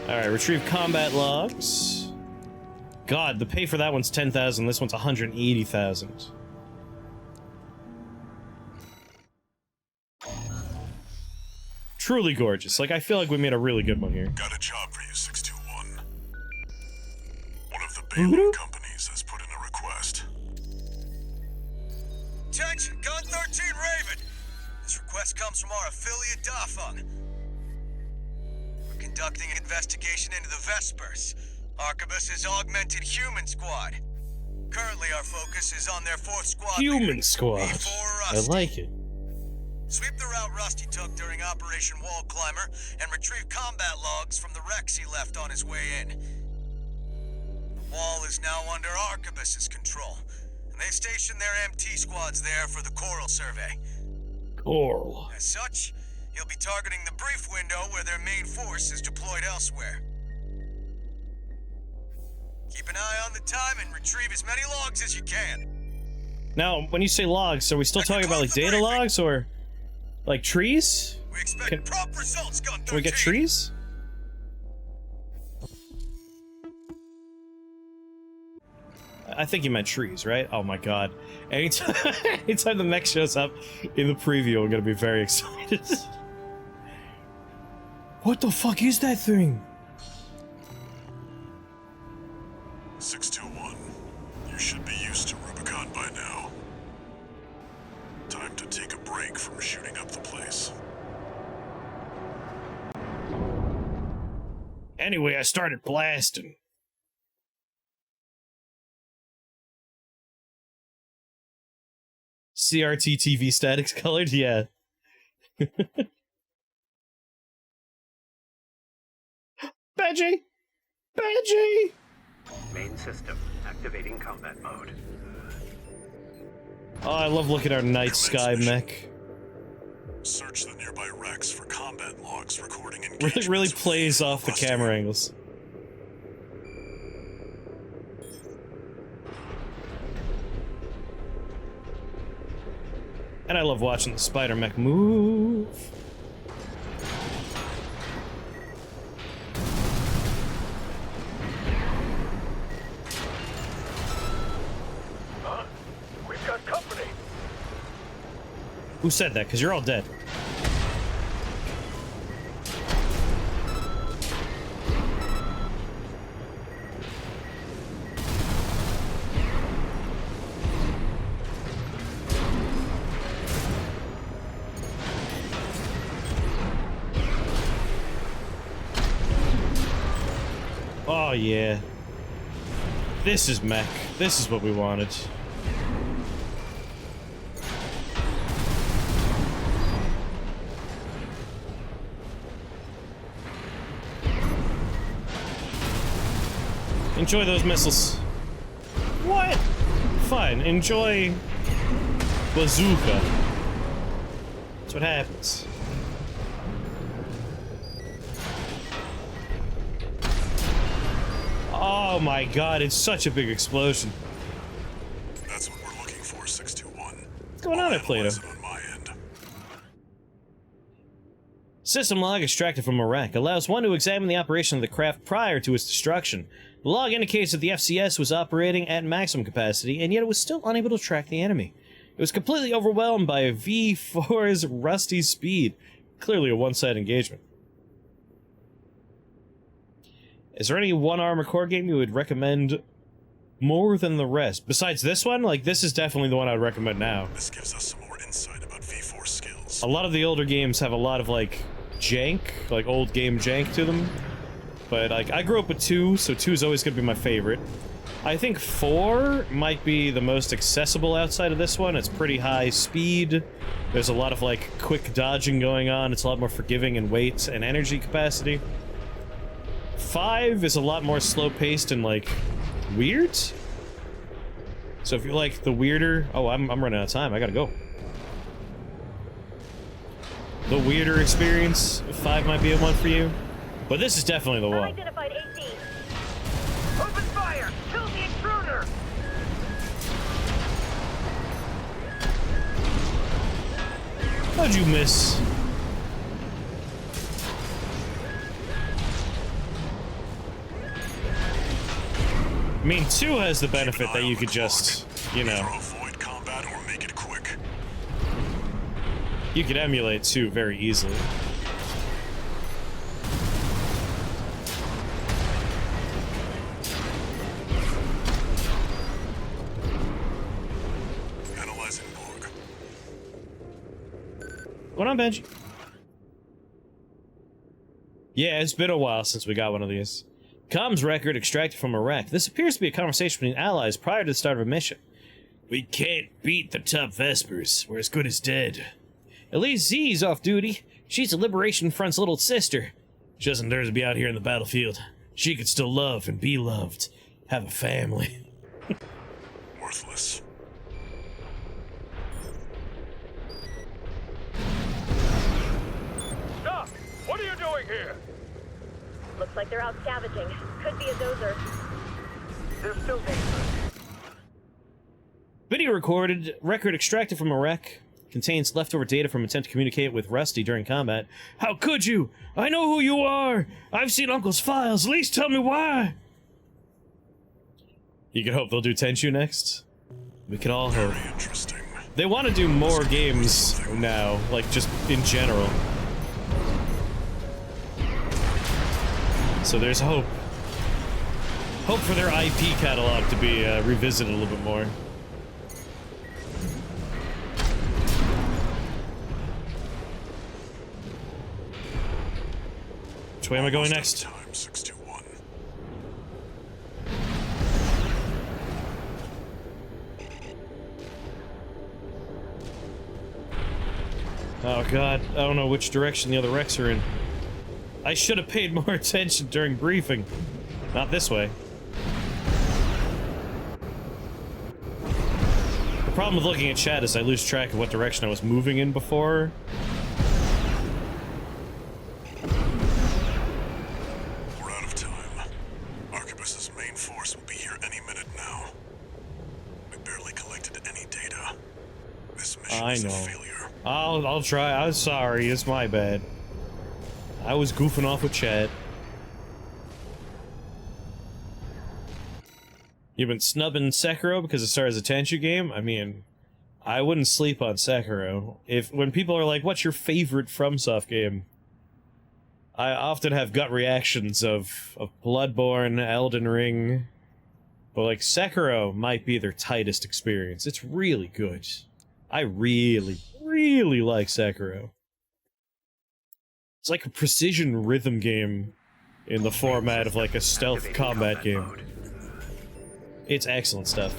Alright, retrieve combat logs. God, the pay for that one's 10,000, this one's 180,000. Truly gorgeous. Like, I feel like we made a really good one here. Got a job for you, 621. One of the Baylor companies has put in a request. Attention, Gun 13 Raven! This request comes from our affiliate Dafeng. We're conducting an investigation into the Vespers, Arquebus's augmented human squad. Currently, our focus is on their 4th squad Human leader, squad. V4 I Rusty. like it. Sweep the route Rusty took during Operation Wall Climber and retrieve combat logs from the wrecks he left on his way in. The wall is now under Arquebus's control, and they stationed their MT squads there for the Coral survey. Coral. As such, he'll be targeting the brief window where their main force is deployed elsewhere. Keep an eye on the time and retrieve as many logs as you can. Now, when you say logs, are we still talking about, like, data logs, or... like, trees? We expect prompt results, Gun 13. Can we get trees? I think you meant trees, right? Oh my god. Anytime, anytime the mech shows up in the preview, I'm gonna be very excited. What the fuck is that thing? 621. You should be used to Rubicon by now. Time to take a break from shooting up the place. Anyway, I started blasting. CRT TV statics colored? Yeah. Badgie! Badgie! Main system activating combat mode. Oh, I love looking at our night sky mech. Search the nearby wrecks for combat logs recording engagements. Really plays off the camera angles. And I love watching the spider mech move. Huh? We've got company. Who said that? Because you're all dead. Oh yeah. This is mech. This is what we wanted. Enjoy those missiles. What? Fine, enjoy bazooka. That's what happens. Oh my god, it's such a big explosion. That's what we're looking for, 621. What's going on at Plato? On my end. System log extracted from a wreck allows one to examine the operation of the craft prior to its destruction. The log indicates that the FCS was operating at maximum capacity, and yet it was still unable to track the enemy. It was completely overwhelmed by V4's rusty speed. Clearly a one-sided engagement. Is there any one Armored Core game you would recommend more than the rest? Besides this one, like, this is definitely the one I would recommend now. This gives us some more insight about V4 skills. A lot of the older games have a lot of, like, jank, like old game jank to them. But, like, I grew up with 2, so 2 is always going to be my favorite. I think 4 might be the most accessible outside of this one. It's pretty high speed. There's a lot of, like, quick dodging going on. It's a lot more forgiving in weight and energy capacity. 5 is a lot more slow-paced and, like, weird. So if you like the weirder... Oh, I'm running out of time. I gotta go. The weirder experience, 5 might be a one for you. But this is definitely the one. Unidentified AT. Open fire! Kill the intruder! How'd you miss? I mean, 2 has the benefit that you could just, you know... Either avoid combat or make it quick. You could emulate 2 very easily. Analyzing log. What on, Benji? Yeah, it's been a while since we got one of these. Comms record extracted from a wreck. This appears to be a conversation between allies prior to the start of a mission. We can't beat the top Vespers. We're as good as dead. At least Z's off duty. She's the Liberation Front's little sister. She doesn't deserve to be out here in the battlefield. She could still love and be loved. Have a family. Worthless. Stop! What are you doing here? Looks like they're out scavenging. Could be a dozer. They're still dangerous. Video recorded, record extracted from a wreck. Contains leftover data from attempt to communicate with Rusty during combat. How could you? I know who you are! I've seen Uncle's files, at least tell me why! You can hope they'll do Tenchu next. We can all hope. Very interesting. They want to do more games now, like just in general. So there's hope. Hope for their IP catalog to be revisited a little bit more. Which way am I going next? Time 621. Oh god, I don't know which direction the other wrecks are in. I should have paid more attention during briefing. Not this way. The problem with looking at chat is I lose track of what direction I was moving in before. We're out of time. Arquebus's main force will be here any minute now. We barely collected any data. This mission I is a know. failure. I'll try. I'm sorry. It's my bad. I was goofing off with chat. You've been snubbing Sekiro because it started as a Tenchu game? I mean, I wouldn't sleep on Sekiro. When people are like, what's your favorite FromSoft game? I often have gut reactions of Bloodborne, Elden Ring. But like, Sekiro might be their tightest experience. It's really good. I really, really like Sekiro. It's like a precision rhythm game in the format of like a stealth combat game. It's excellent stuff.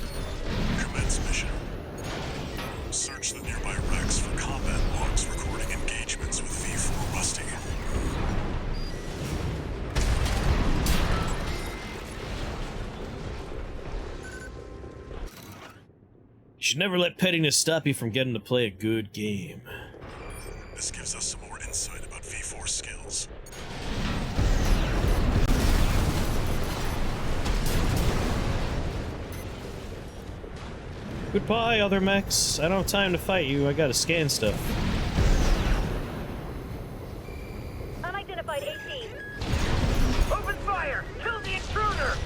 Commence mission. Search the nearby wrecks for combat logs recording engagements with V4 Rusty. You should never let pettiness stop you from getting to play a good game. This gives us some more insight about V4 skills. Goodbye, other mechs. I don't have time to fight you. I gotta scan stuff. Unidentified AT. Open fire! Kill the intruder!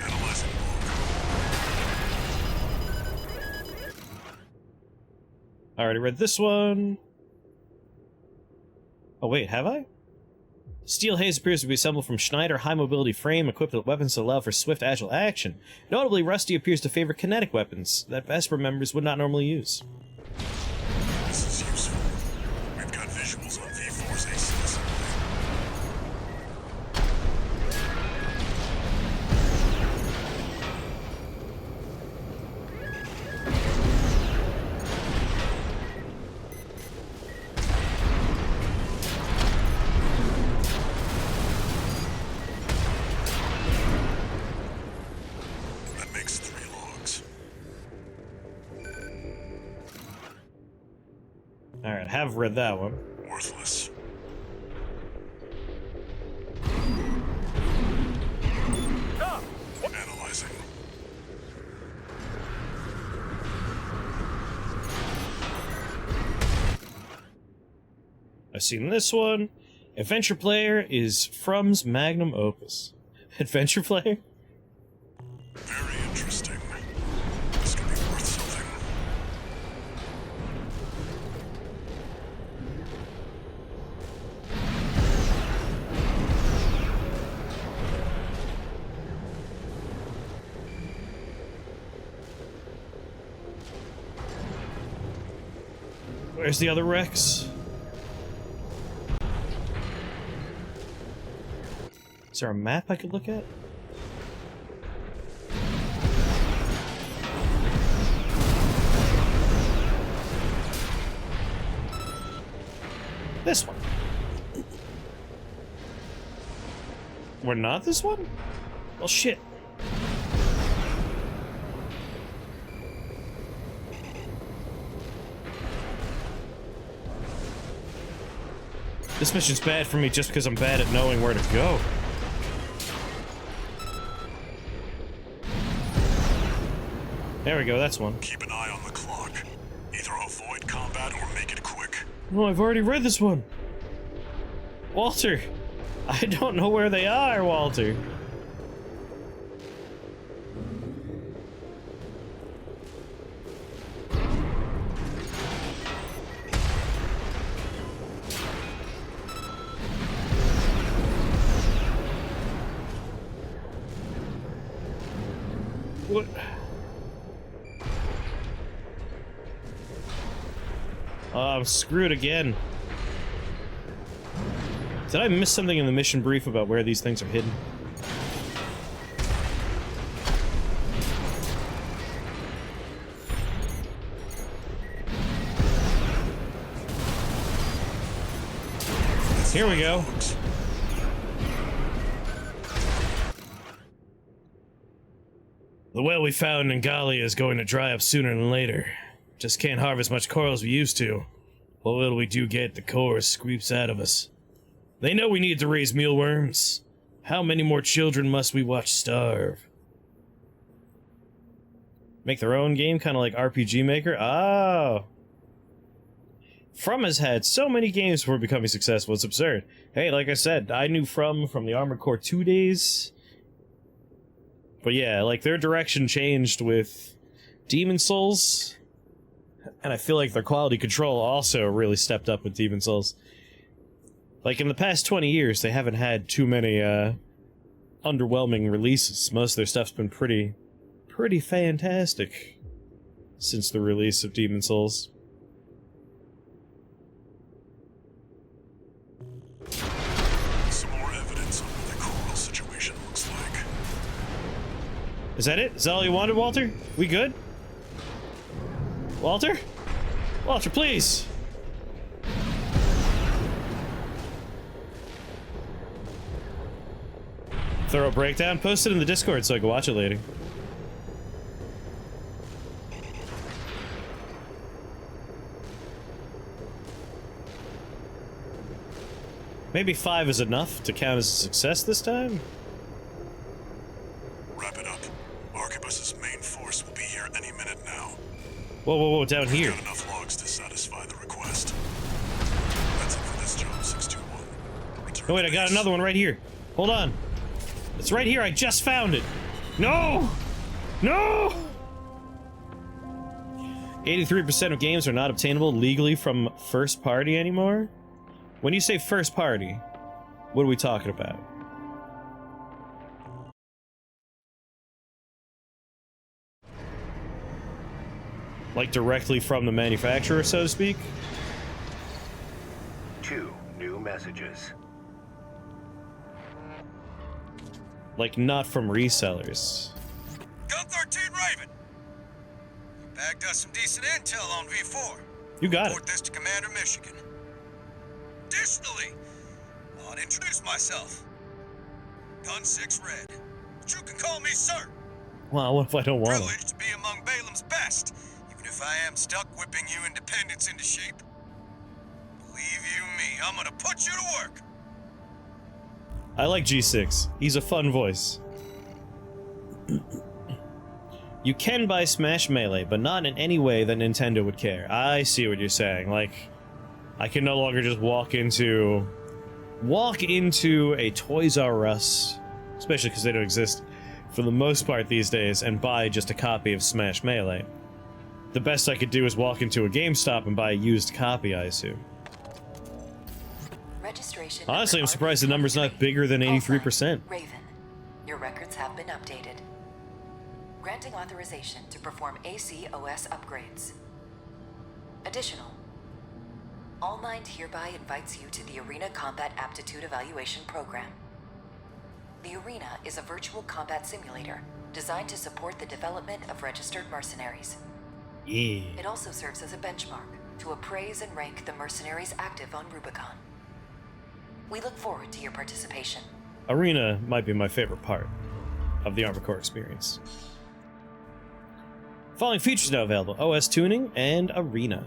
Analyzing I already read this one. Oh wait, have I? Steel haze appears to be assembled from Schneider high-mobility frame equipped with weapons that allow for swift, agile action. Notably, Rusty appears to favor kinetic weapons that Vesper members would not normally use. This is useful. We've got visuals on V4's AC assembly. That makes 3 logs. Alright, I have read that one. Worthless. Stop! Analyzing. I've seen this one. Adventure Player is From's magnum opus. Adventure player? Very interesting. This could be worth something. Where's the other Rex? Is there a map I could look at? This one. We're not this one? Well, shit. This mission's bad for me just because I'm bad at knowing where to go. There we go, that's one. Keep an eye on the clock. Either avoid combat or make it quick. No, I've already read this one. Walter, I don't know where they are, Walter. What? I'm screwed again. Did I miss something in the mission brief about where these things are hidden? Here we go. The well we found in Galia is going to dry up sooner than later. Just can't harvest much coral as we used to. What little we do get, the core sweeps out of us. They know we need to raise mealworms. How many more children must we watch starve? Make their own game, kind of like RPG Maker? Oh! From has had so many games before becoming successful, it's absurd. Hey, like I said, I knew from the Armored Core 2 days. But yeah, like, their direction changed with Demon Souls. And I feel like their quality control also really stepped up with Demon Souls. Like, in the past 20 years, they haven't had too many, underwhelming releases. Most of their stuff's been pretty fantastic since the release of Demon Souls. Some more evidence on what the coral situation looks like. Is that it? Is that all you wanted, Walter? We good? Walter? Walter, please! Thorough breakdown? Post it in the Discord so I can watch it later. Maybe 5 is enough to count as a success this time? Wrap it up. Arquebus's main force will be here any minute now. Whoa, whoa, whoa, down here. Got enough logs to satisfy the request. That's it for this job, 621. Return Oh wait, to I got base. another one right here. Hold on. It's right here, I just found it. No! No! 83% of games are not obtainable legally from first party anymore? When you say first party, what are we talking about? Like directly from the manufacturer, so to speak? 2 new messages. Like not from resellers. Gun 13 Raven. Bagged us some decent intel on V4. You got it. Report this to Commander Michigan. Additionally, I'll introduce myself. Gun 6 Red. But you can call me sir. Well, what if I don't want them? Privileged to be among Balaam's best, even if I am stuck whipping you independents into shape. Believe you me, I'm gonna put you to work. I like G6. He's a fun voice. You can buy Smash Melee, but not in any way that Nintendo would care. I see what you're saying. Like, I can no longer just walk into a Toys R Us especially because they don't exist for the most part these days, and buy just a copy of Smash Melee. The best I could do is walk into a GameStop and buy a used copy, I assume. Registration. Honestly, I'm surprised the number's not bigger than 83%. Raven, your records have been updated. Granting authorization to perform ACOS upgrades. Additional. All Mind hereby invites you to the Arena Combat Aptitude Evaluation Program. The Arena is a virtual combat simulator designed to support the development of registered mercenaries. Yeah. It also serves as a benchmark to appraise and rank the mercenaries active on Rubicon. We look forward to your participation. Arena might be my favorite part of the Armored Core experience. Following features now available: OS tuning and Arena.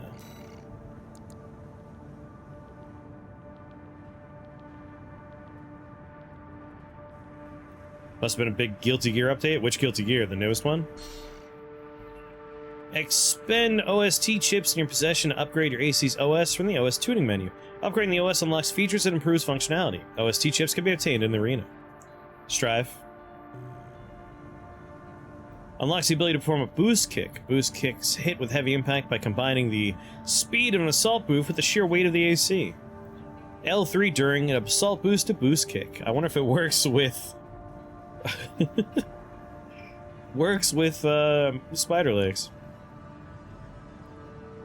Must have been a big Guilty Gear update. Which Guilty Gear? The newest one? Expend OST chips in your possession to upgrade your AC's OS from the OS tuning menu. Upgrading the OS unlocks features that improves functionality. OST chips can be obtained in the Arena. Strive. Unlocks the ability to perform a boost kick. Boost kicks hit with heavy impact by combining the speed of an assault boost with the sheer weight of the AC. L3 during an assault boost to boost kick. I wonder if it works with... works with spider legs.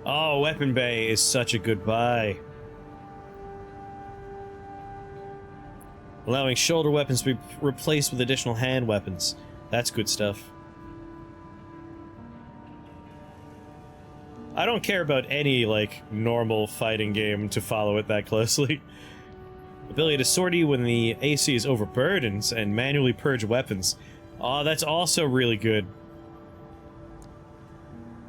Oh, Weapon Bay is such a good buy. Allowing shoulder weapons to be replaced with additional hand weapons. That's good stuff. I don't care about any, like, normal fighting game to follow it that closely. Ability to sortie when the AC is overburdened and manually purge weapons. Oh, that's also really good.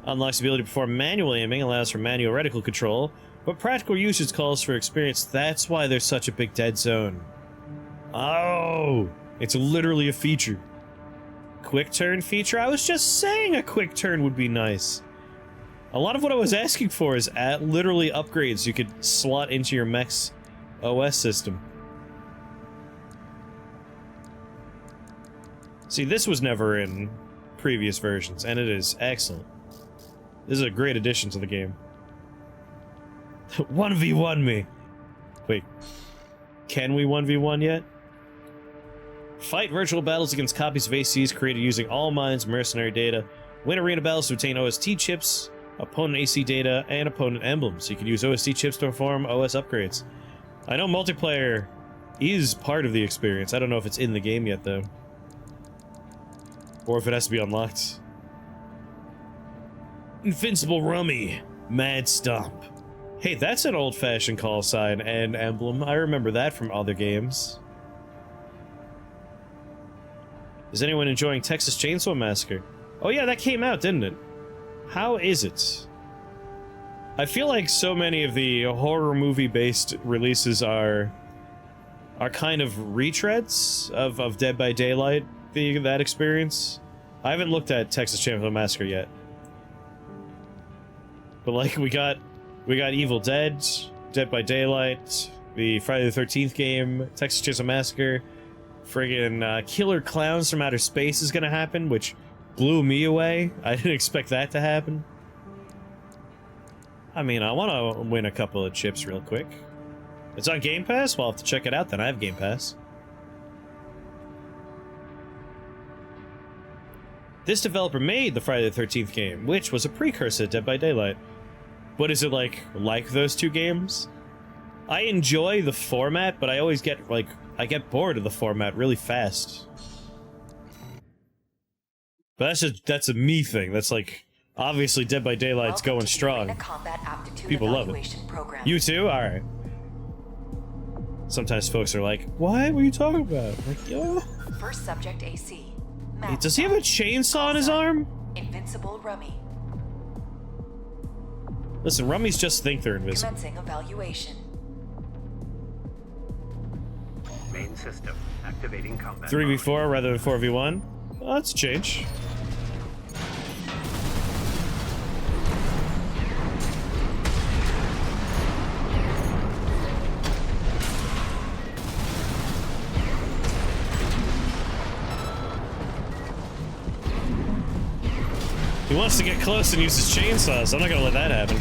Unlocks the ability to perform manual aiming, allows for manual reticle control, but practical usage calls for experience. That's why there's such a big dead zone. Oh, it's literally a feature. Quick turn feature? I was just saying a quick turn would be nice. A lot of what I was asking for is literally upgrades you could slot into your mech's OS system. See, this was never in previous versions, and it is excellent. This is a great addition to the game. 1v1 me! Wait, can we 1v1 yet? Fight virtual battles against copies of ACs created using All Mind's mercenary data. Win arena battles to obtain OST chips, opponent AC data, and opponent emblems. You can use OST chips to perform OS upgrades. I know multiplayer is part of the experience. I don't know if it's in the game yet, though. Or if it has to be unlocked. Invincible Rummy. Mad Stomp. Hey, that's an old-fashioned call sign and emblem. I remember that from other games. Is anyone enjoying Texas Chainsaw Massacre? Oh yeah, that came out, didn't it? How is it? I feel like so many of the horror movie-based releases are kind of retreads of Dead by Daylight, that experience. I haven't looked at Texas Chainsaw Massacre yet. But like, we got Evil Dead, Dead by Daylight, the Friday the 13th game, Texas Chainsaw Massacre, friggin' Killer Clowns from Outer Space is gonna happen, which blew me away. I didn't expect that to happen. I mean, I want to win a couple of chips real quick. It's on Game Pass? Well, I'll have to check it out then. I have Game Pass. This developer made the Friday the 13th game, which was a precursor to Dead by Daylight. But is it like those two games? I enjoy the format, but I always get, I get bored of the format really fast. But that's a me thing. That's like, obviously Dead by Daylight's going strong. People love it. You too? Alright. Sometimes folks are like, what were you talking about? I'm like, yo. First subject AC. Hey, does he have a chainsaw on his arm? Invincible Rummy. Listen, Rummies just think they're invisible. Commencing evaluation. Main system activating combat. 3v4 rather than 4v1? Well, that's a change. He wants to get close and use his chainsaws. I'm not gonna let that happen.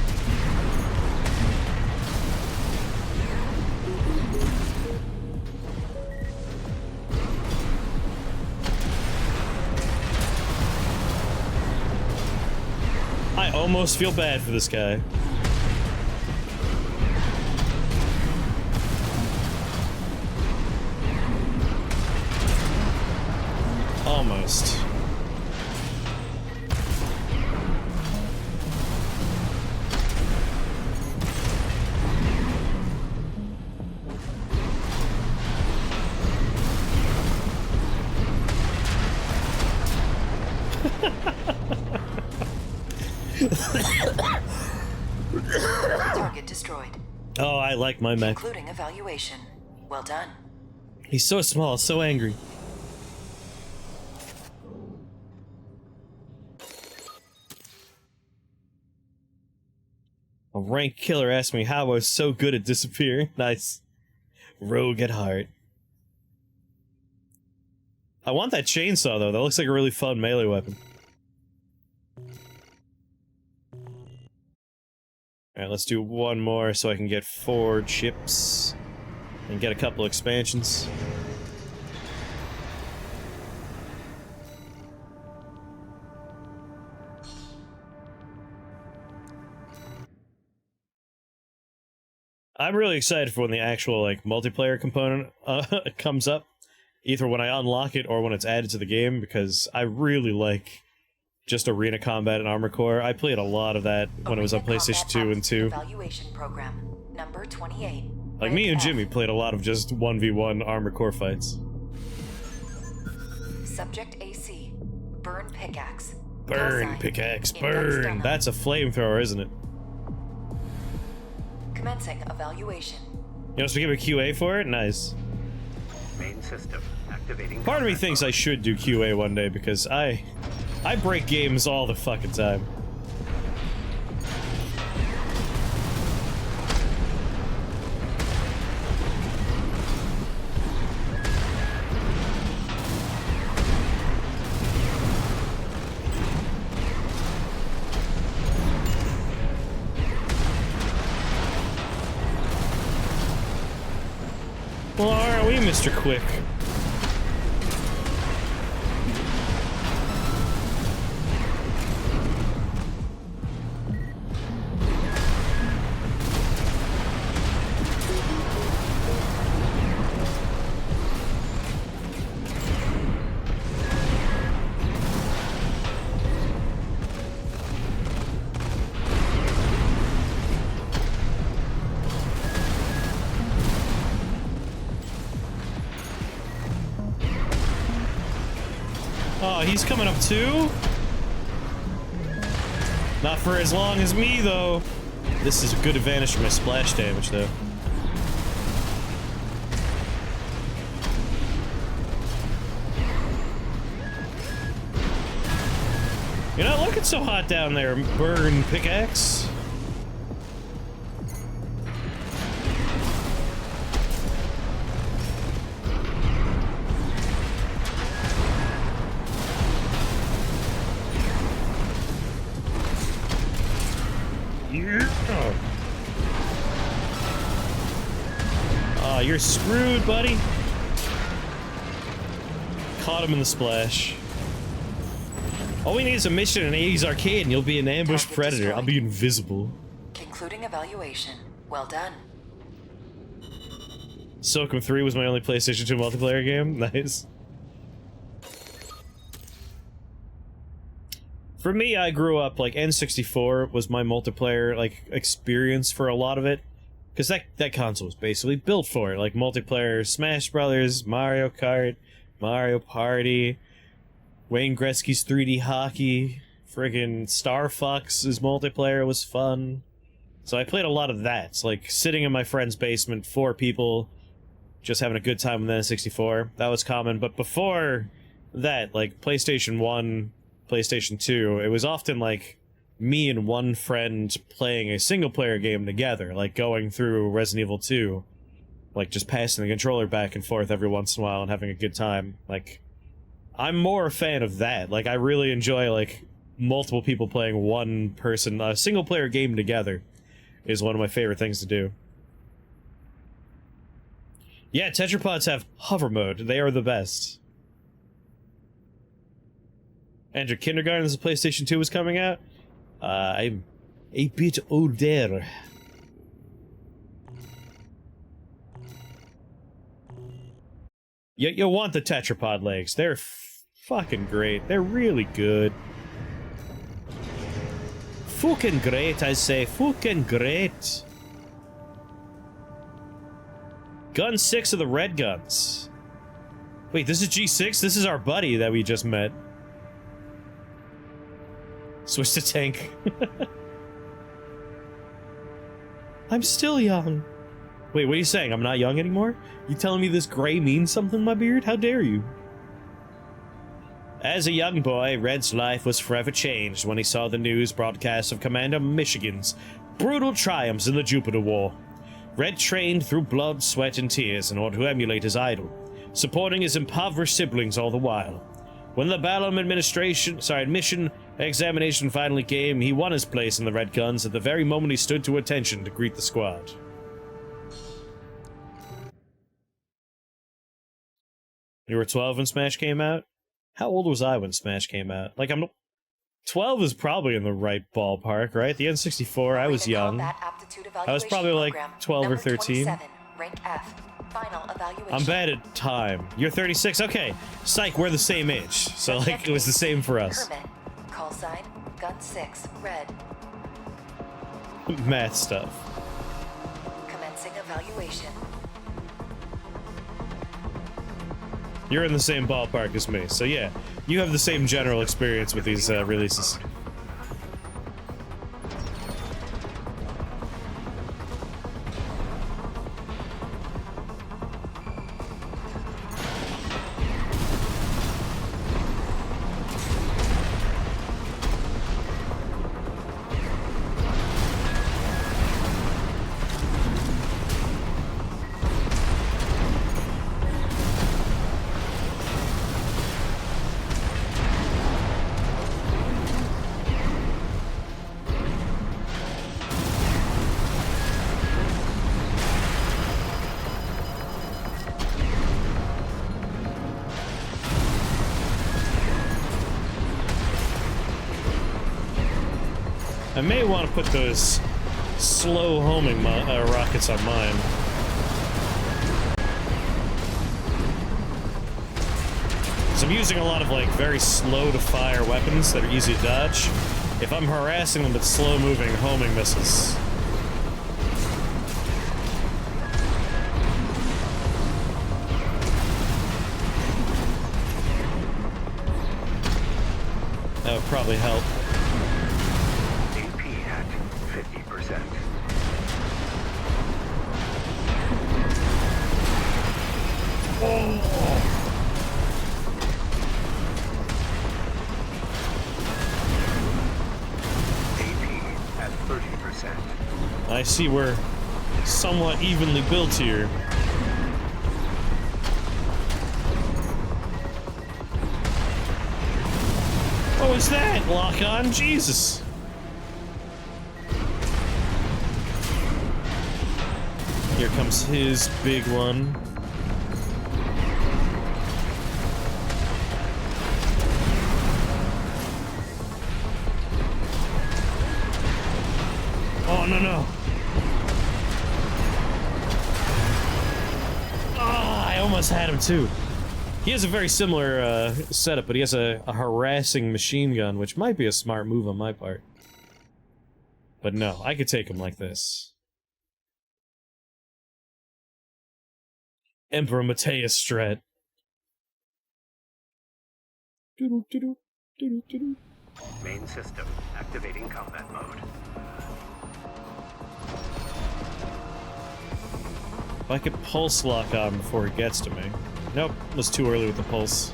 I almost feel bad for this guy. Almost. Target destroyed. Oh, I like my mech. Including evaluation. Well done. He's so small, so angry. A rank killer asked me how I was so good at disappearing. Nice. Rogue at heart. I want that chainsaw, though. That looks like a really fun melee weapon. Alright, let's do one more so I can get 4 chips. And get a couple expansions. I'm really excited for when the actual, like, multiplayer component comes up. Either when I unlock it or when it's added to the game, because I really like just arena combat and armor core. I played a lot of that when it was on PlayStation 2 and 2. Evaluation program number 28. Like, me and Jimmy played a lot of just 1v1 armor core fights. Subject AC. Burn pickaxe. Burn pickaxe, burn! That's a flamethrower, isn't it? Commencing evaluation. You know, so we give a QA for it? Nice. Main system activating. Part of me combat thinks I mode. should do QA one day, because I break games all the fucking time. Well, aren't we, Mr. Quick? Oh, he's coming up too? Not for as long as me, though. This is a good advantage for my splash damage, though. You're not looking so hot down there, burn pickaxe. Oh, you're screwed, buddy. Caught him in the splash. All we need is a mission in 80s arcade and you'll be an ambush Target predator. destroyed. I'll be invisible. Concluding evaluation. Well done. Soakum 3 was my only PlayStation 2 multiplayer game. Nice. For me, I grew up, like, N64 was my multiplayer, like, experience for a lot of it. Because that console was basically built for it. Like, multiplayer Smash Brothers, Mario Kart, Mario Party, Wayne Gretzky's 3D hockey, friggin' Star Fox's multiplayer was fun. So I played a lot of that. It's like, sitting in my friend's basement, 4 people, just having a good time with N64. That was common. But before that, like, PlayStation 1... PlayStation 2, it was often like me and one friend playing a single player game together, like going through Resident Evil 2, like just passing the controller back and forth every once in a while and having a good time. Like, I'm more a fan of that. Like, I really enjoy, like, multiple people playing one person, a single-player game together is one of my favorite things to do. Yeah, tetrapods have hover mode. They are the best. Andrew, kindergarten as the PlayStation 2 was coming out? I'm a bit older. You'll want the tetrapod legs. They're fucking great. They're really good. Fucking great, I say. Fucking great. Gun 6 of the red guns. Wait, this is G6? This is our buddy that we just met. Switch to tank. I'm still young. Wait, what are you saying? I'm not young anymore? You telling me this gray means something, my beard? How dare you? As a young boy, Red's life was forever changed when he saw the news broadcast of Commander Michigan's brutal triumphs in the Jupiter War. Red trained through blood, sweat, and tears in order to emulate his idol, supporting his impoverished siblings all the while. When the battle admission examination finally came, he won his place in the Red Guns at the very moment he stood to attention to greet the squad. You were 12 when Smash came out? How old was I when Smash came out? Like, 12 is probably in the right ballpark, right? The N64, I was young. I was probably like 12 or 13. Rank F. Final evaluation. I'm bad at time. You're 36? Okay. Psych, we're the same age. So, like, it was the same for us. Hermit. Call sign, Gun 6, Red. Math stuff. Commencing evaluation. You're in the same ballpark as me, so yeah. You have the same general experience with these releases. I may want to put those slow homing rockets on mine. So I'm using a lot of like very slow to fire weapons that are easy to dodge. If I'm harassing them with slow moving homing missiles. That would probably help. AP at 50%. AP at 30%. I see we're somewhat evenly built here. What was that? Lock on? Jesus. Here comes his big one. Oh, no, no. Ah, I almost had him, too. He has a very similar setup, but he has a harassing machine gun, which might be a smart move on my part. But no, I could take him like this. Emperor Mateus Strat. Main system activating combat mode. If I could pulse lock on before he gets to me. Nope, it was too early with the pulse.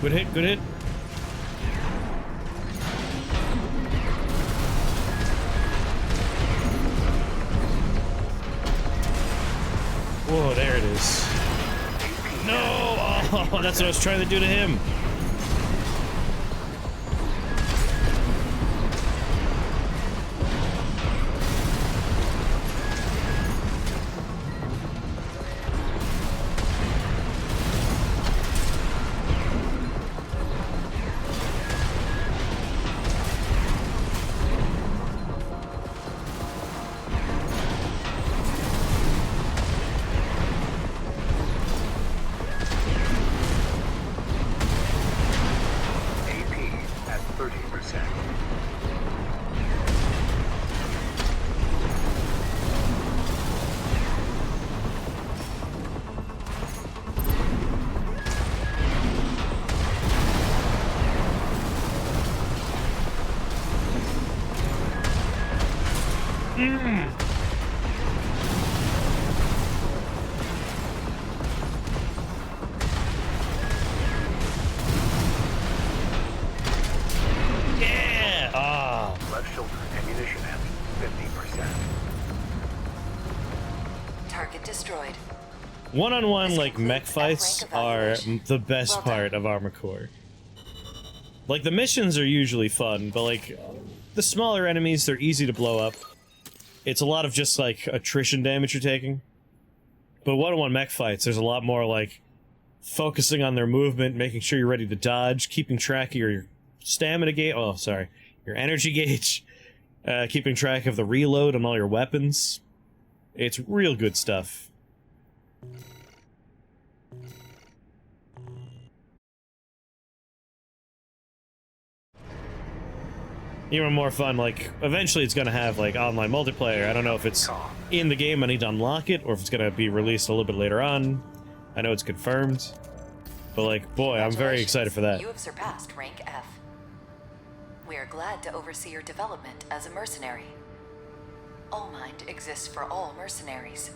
Good hit, good hit. Whoa, there it is. No! Oh, that's what I was trying to do to him. Yeah! Ah. Left shoulder ammunition at 50%. Target destroyed. One-on-one, This like, mech concludes fights F rank are evaluation. the best Well done. part of Armored Core. Like, the missions are usually fun, but, like, the smaller enemies, they're easy to blow up. It's a lot of just, like, attrition damage you're taking. But one-on-one mech fights, there's a lot more, like, focusing on their movement, making sure you're ready to dodge, keeping track of your stamina gauge, oh, sorry, your energy gauge, keeping track of the reload on all your weapons. It's real good stuff. Even more fun, like, eventually it's gonna have, like, online multiplayer. I don't know if it's in the game, I need to unlock it, or if it's gonna be released a little bit later on. I know it's confirmed. But, like, boy, I'm very excited for that. You have surpassed rank F. We are glad to oversee your development as a mercenary. All Mind exists for all mercenaries.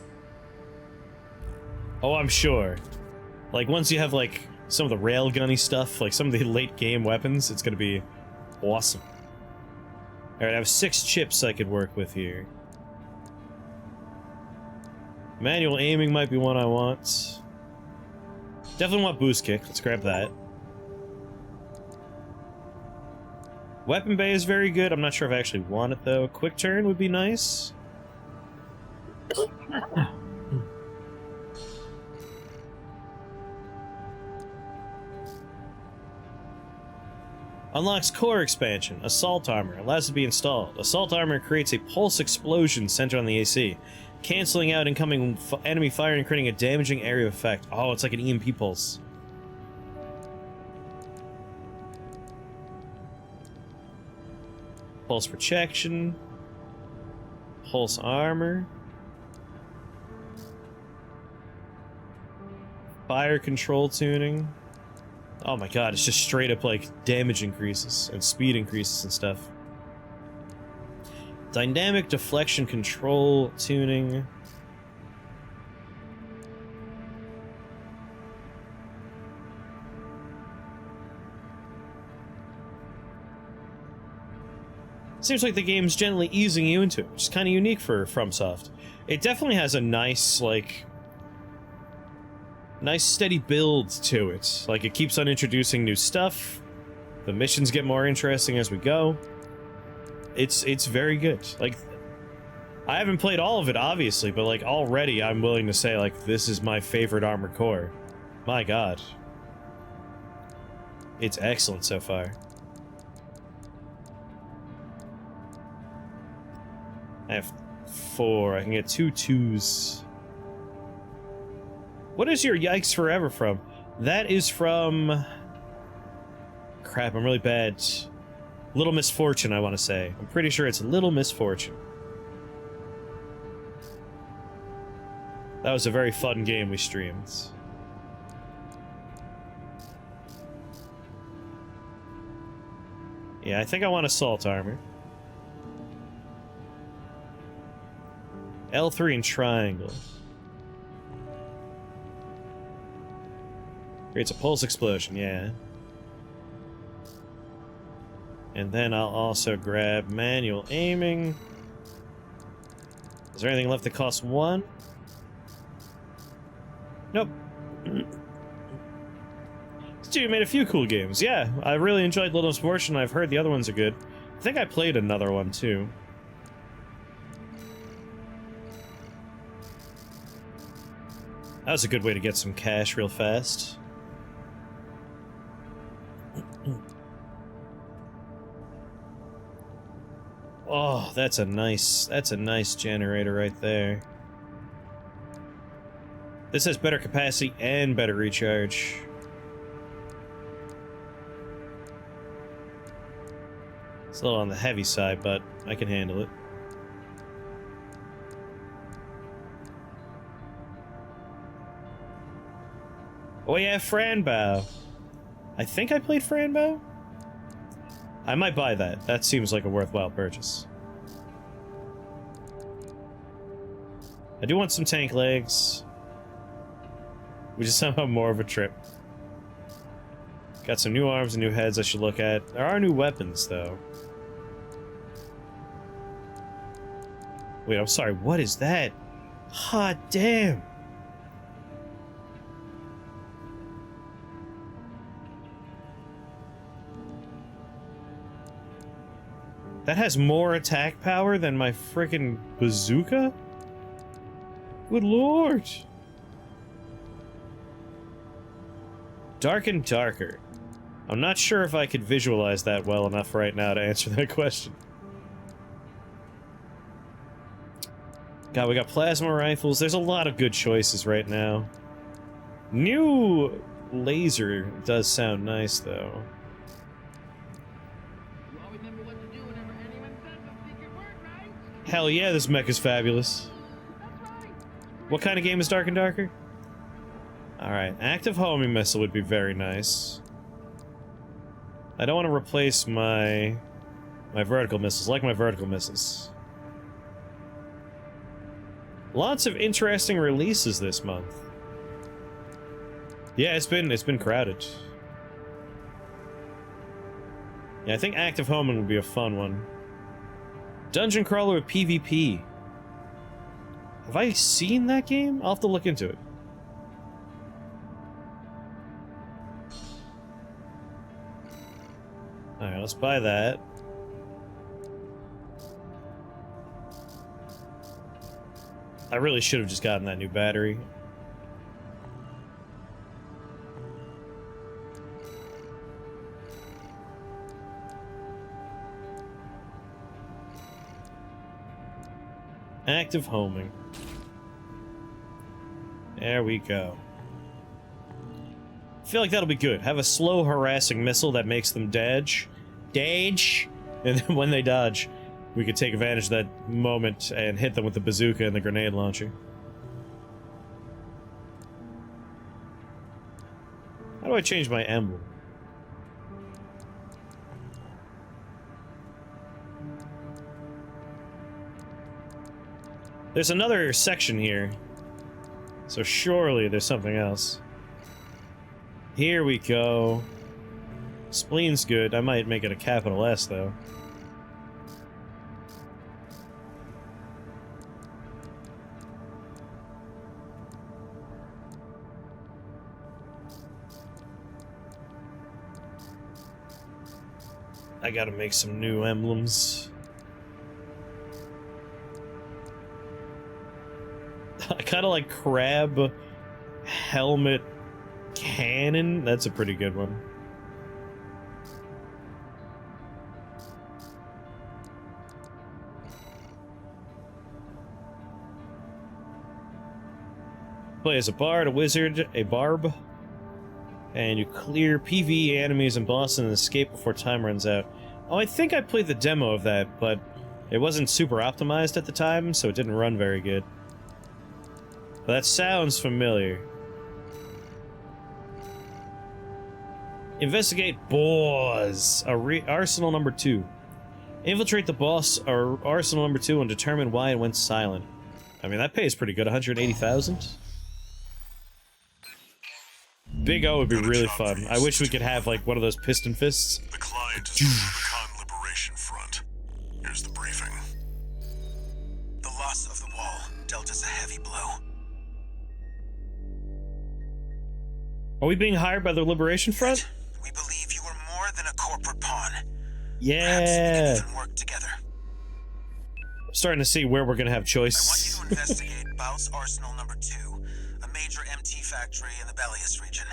Oh, I'm sure. Like, once you have, like, some of the railgunny stuff, like some of the late game weapons, it's gonna be awesome. Alright, I have 6 chips I could work with here. Manual aiming might be one I want. Definitely want boost kick, let's grab that. Weapon bay is very good, I'm not sure if I actually want it though. Quick turn would be nice. Unlocks core expansion. Assault armor. Allows to be installed. Assault armor creates a pulse explosion centered on the AC, canceling out incoming enemy fire and creating a damaging area effect. Oh, it's like an EMP pulse. Pulse protection. Pulse armor. Fire control tuning. Oh my god, it's just straight up like damage increases and speed increases and stuff. Dynamic deflection control tuning. Seems like the game's gently easing you into it, which is kind of unique for FromSoft. It definitely has a nice, like, nice steady build to it. Like, it keeps on introducing new stuff. The missions get more interesting as we go. It's very good. Like, I haven't played all of it, obviously, but, like, already I'm willing to say, like, this is my favorite Armored Core. My god. It's excellent so far. I have 4. I can get 2 2s. What is your Yikes Forever from? That is from... Crap, I'm really bad. Little Misfortune, I want to say. I'm pretty sure it's Little Misfortune. That was a very fun game we streamed. Yeah, I think I want Assault Armor. L3 and Triangle. Creates a pulse explosion, yeah. And then I'll also grab manual aiming. Is there anything left that costs 1? Nope. Dude made a few cool games. Yeah, I really enjoyed Little Misfortune. I've heard the other ones are good. I think I played another one too. That was a good way to get some cash real fast. Oh, that's a nice generator right there. This has better capacity and better recharge. It's a little on the heavy side, but I can handle it. Oh yeah, Franbow. I think I played Franbow? I might buy that. That seems like a worthwhile purchase. I do want some tank legs. Which is somehow more of a trip. Got some new arms and new heads I should look at. There are new weapons, though. Wait, I'm sorry, what is that? Hot damn! That has more attack power than my frickin' bazooka? Good lord! Dark and darker. I'm not sure if I could visualize that well enough right now to answer that question. God, we got plasma rifles. There's a lot of good choices right now. New laser does sound nice, though. Hell yeah, this mech is fabulous. What kind of game is Dark and Darker? Alright, active homing missile would be very nice. I don't want to replace my vertical missiles. I like my vertical missiles. Lots of interesting releases this month. Yeah, it's been crowded. Yeah, I think active homing would be a fun one. Dungeon crawler with PvP. Have I seen that game? I'll have to look into it. Alright, let's buy that. I really should have just gotten that new battery. Active homing. There we go. I feel like that'll be good. Have a slow harassing missile that makes them dodge. Dodge! And then when they dodge, we could take advantage of that moment and hit them with the bazooka and the grenade launcher. How do I change my emblem? There's another section here. So surely there's something else. Here we go. Spleen's good. I might make it a capital S, though. I gotta make some new emblems. I kind of like crab helmet cannon. That's a pretty good one. Play as a bard, a wizard, a barb, and you clear PvE enemies and bosses and escape before time runs out. Oh, I think I played the demo of that, but it wasn't super optimized at the time, so it didn't run very good. But that sounds familiar. Investigate boss. Arsenal number 2. Infiltrate the boss or arsenal number 2 and determine why it went silent. I mean, that pays pretty good. 180,000. Big O would be really fun. I wish we could have like one of those piston fists. The client is the Rubicon dealt us a heavy blow. Are we being hired by the Liberation Front? We believe you were more than a corporate pawn. Perhaps we Yeah. can even work together. I'm starting to see where we're gonna have I want you choice. to investigate Baus Arsenal number 2, a major MT factory in the Bellius region.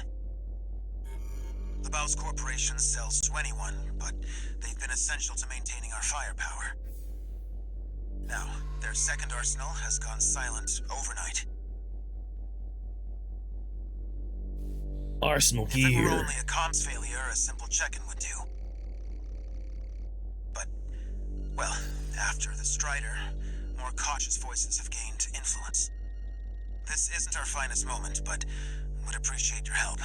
The Baus Corporation sells to anyone, but they've been essential to maintaining our firepower. Now, their second arsenal has gone silent overnight. Arsenal If it were gear. only a comms failure, a simple check-in would do. But, well, after the Strider, more cautious voices have gained influence. This isn't our finest moment, but would appreciate your help.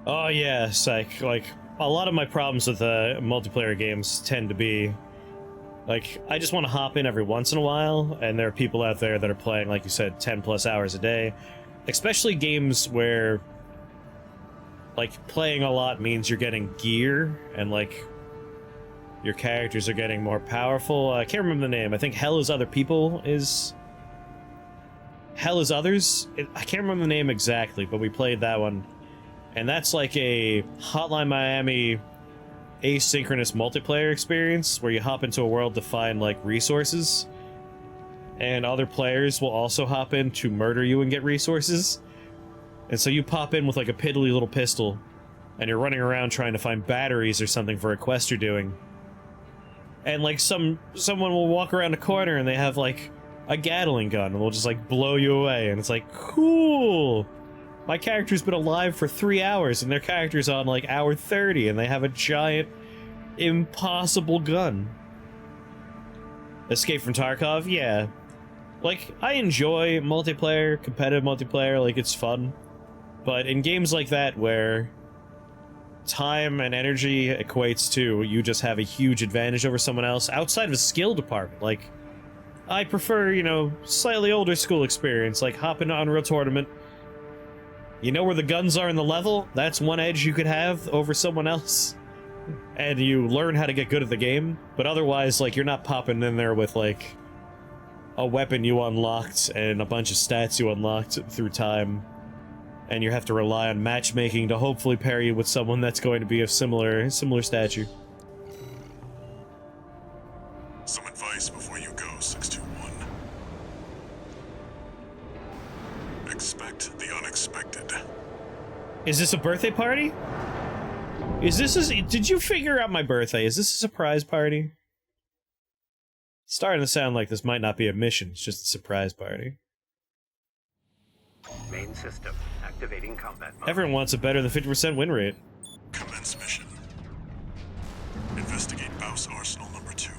Oh yeah, psych. Like, a lot of my problems with multiplayer games tend to be, like, I just want to hop in every once in a while, and there are people out there that are playing, like you said, 10 plus hours a day. Especially games where, like, playing a lot means you're getting gear, and, like, your characters are getting more powerful. I can't remember the name. I think Hell is Other People is... Hell is Others? I can't remember the name exactly, but we played that one. And that's like a Hotline Miami asynchronous multiplayer experience where you hop into a world to find, like, resources. And other players will also hop in to murder you and get resources. And so you pop in with, like, a piddly little pistol, and you're running around trying to find batteries or something for a quest you're doing. And, like, someone will walk around a corner and they have, like, a Gatling gun, and they'll just, like, blow you away. And it's like, cool! My character's been alive for 3 hours, and their character's on, like, hour 30, and they have a giant, impossible gun. Escape from Tarkov? Yeah. Like, I enjoy multiplayer, competitive multiplayer, like, it's fun. But in games like that, where time and energy equates to you just have a huge advantage over someone else, outside of a skill department, like, I prefer, you know, slightly older school experience, like hop into Unreal Tournament. You know where the guns are in the level? That's one edge you could have over someone else. And you learn how to get good at the game, but otherwise, like, you're not popping in there with, like, a weapon you unlocked and a bunch of stats you unlocked through time. And you have to rely on matchmaking to hopefully pair you with someone that's going to be of similar stature. Some advice before you go, 621. Expect the unexpected. Is this a birthday party? Did you figure out my birthday? Is this a surprise party? It's starting to sound like this might not be a mission, it's just a surprise party. Main system activating combat mode. Everyone wants a better than 50% win rate. Commence mission. Investigate Baus Arsenal number 2.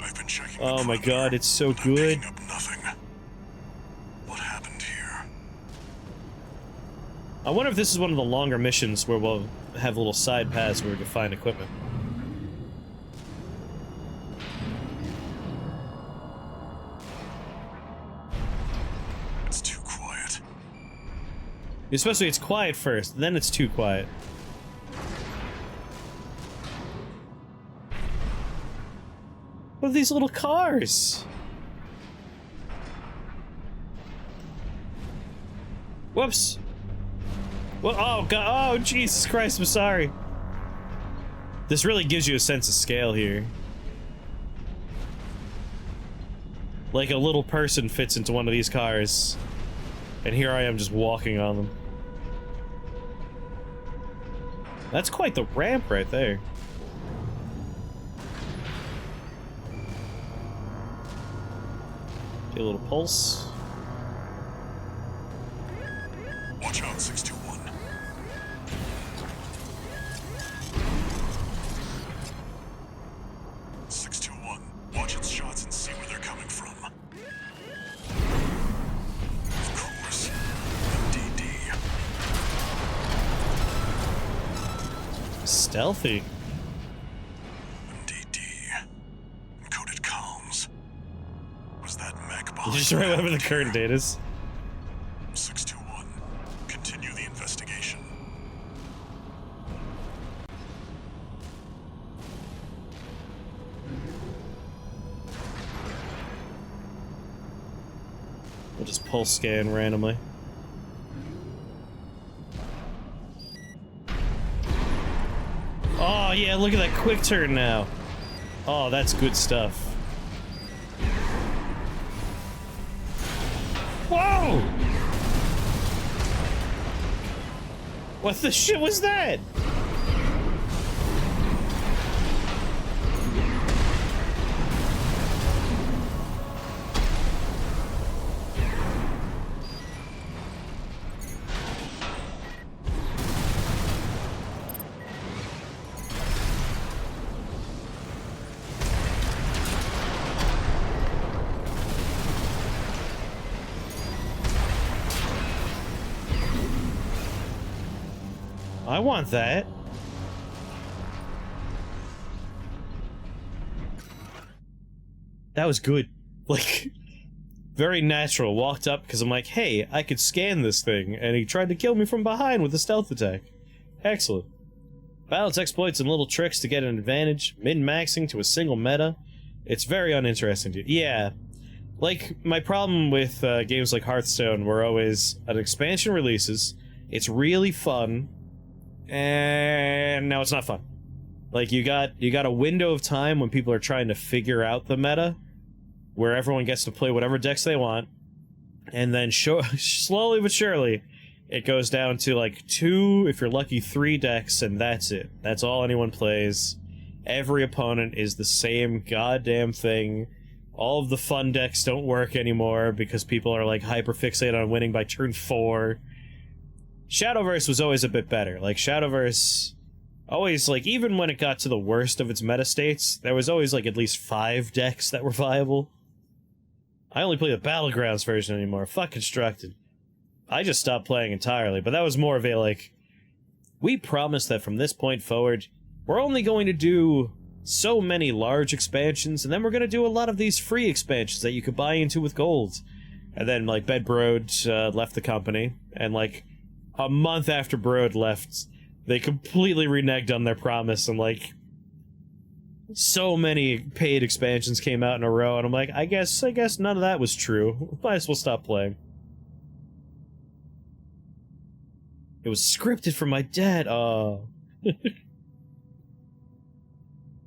I've been checking the Oh my perimeter, god, it's so but I'm good. picking up nothing. What happened here? I wonder if this is one of the longer missions where we'll have little side paths where we can find equipment. It's too quiet. Especially it's quiet first, then it's too quiet. What are these little cars? Whoops. Well, oh god, oh Jesus Christ, I'm sorry. This really gives you a sense of scale here. Like a little person fits into one of these cars, and here I am just walking on them. That's quite the ramp right there. Do a little pulse. Watch out, 621. Watch its shots and see where they're coming from. Of course. DD. Stealthy. DD. Encoded comms. Was that Mac behind Just right that? whatever the current date is. 621. Continue the investigation. We'll just pulse scan randomly. Oh yeah, look at that quick turn now. Oh, that's good stuff. Whoa! What the shit was that? I want that. That was good. Like, very natural. Walked up because I'm like, hey, I could scan this thing, and he tried to kill me from behind with a stealth attack. Excellent. Balance exploits and little tricks to get an advantage, min-maxing to a single meta. It's very uninteresting, dude. Yeah. Like, my problem with games like Hearthstone were always an expansion releases, it's really fun, and now it's not fun. Like, you got a window of time when people are trying to figure out the meta, where everyone gets to play whatever decks they want, and then slowly but surely, it goes down to like 2, if you're lucky, 3 decks, and that's it. That's all anyone plays. Every opponent is the same goddamn thing. All of the fun decks don't work anymore because people are like hyper-fixated on winning by turn 4. Shadowverse was always a bit better. Like, Shadowverse always, like, even when it got to the worst of its meta states, there was always, like, at least 5 decks that were viable. I only play the Battlegrounds version anymore. Fuck Constructed. I just stopped playing entirely, but that was more of a, like, we promise that from this point forward, we're only going to do so many large expansions, and then we're going to do a lot of these free expansions that you could buy into with gold. And then, like, Bedbrode left the company, and, like, a month after Brode left, they completely reneged on their promise, and, like, so many paid expansions came out in a row, and I'm like, I guess none of that was true. Might as well stop playing. It was scripted for my dad. Oh.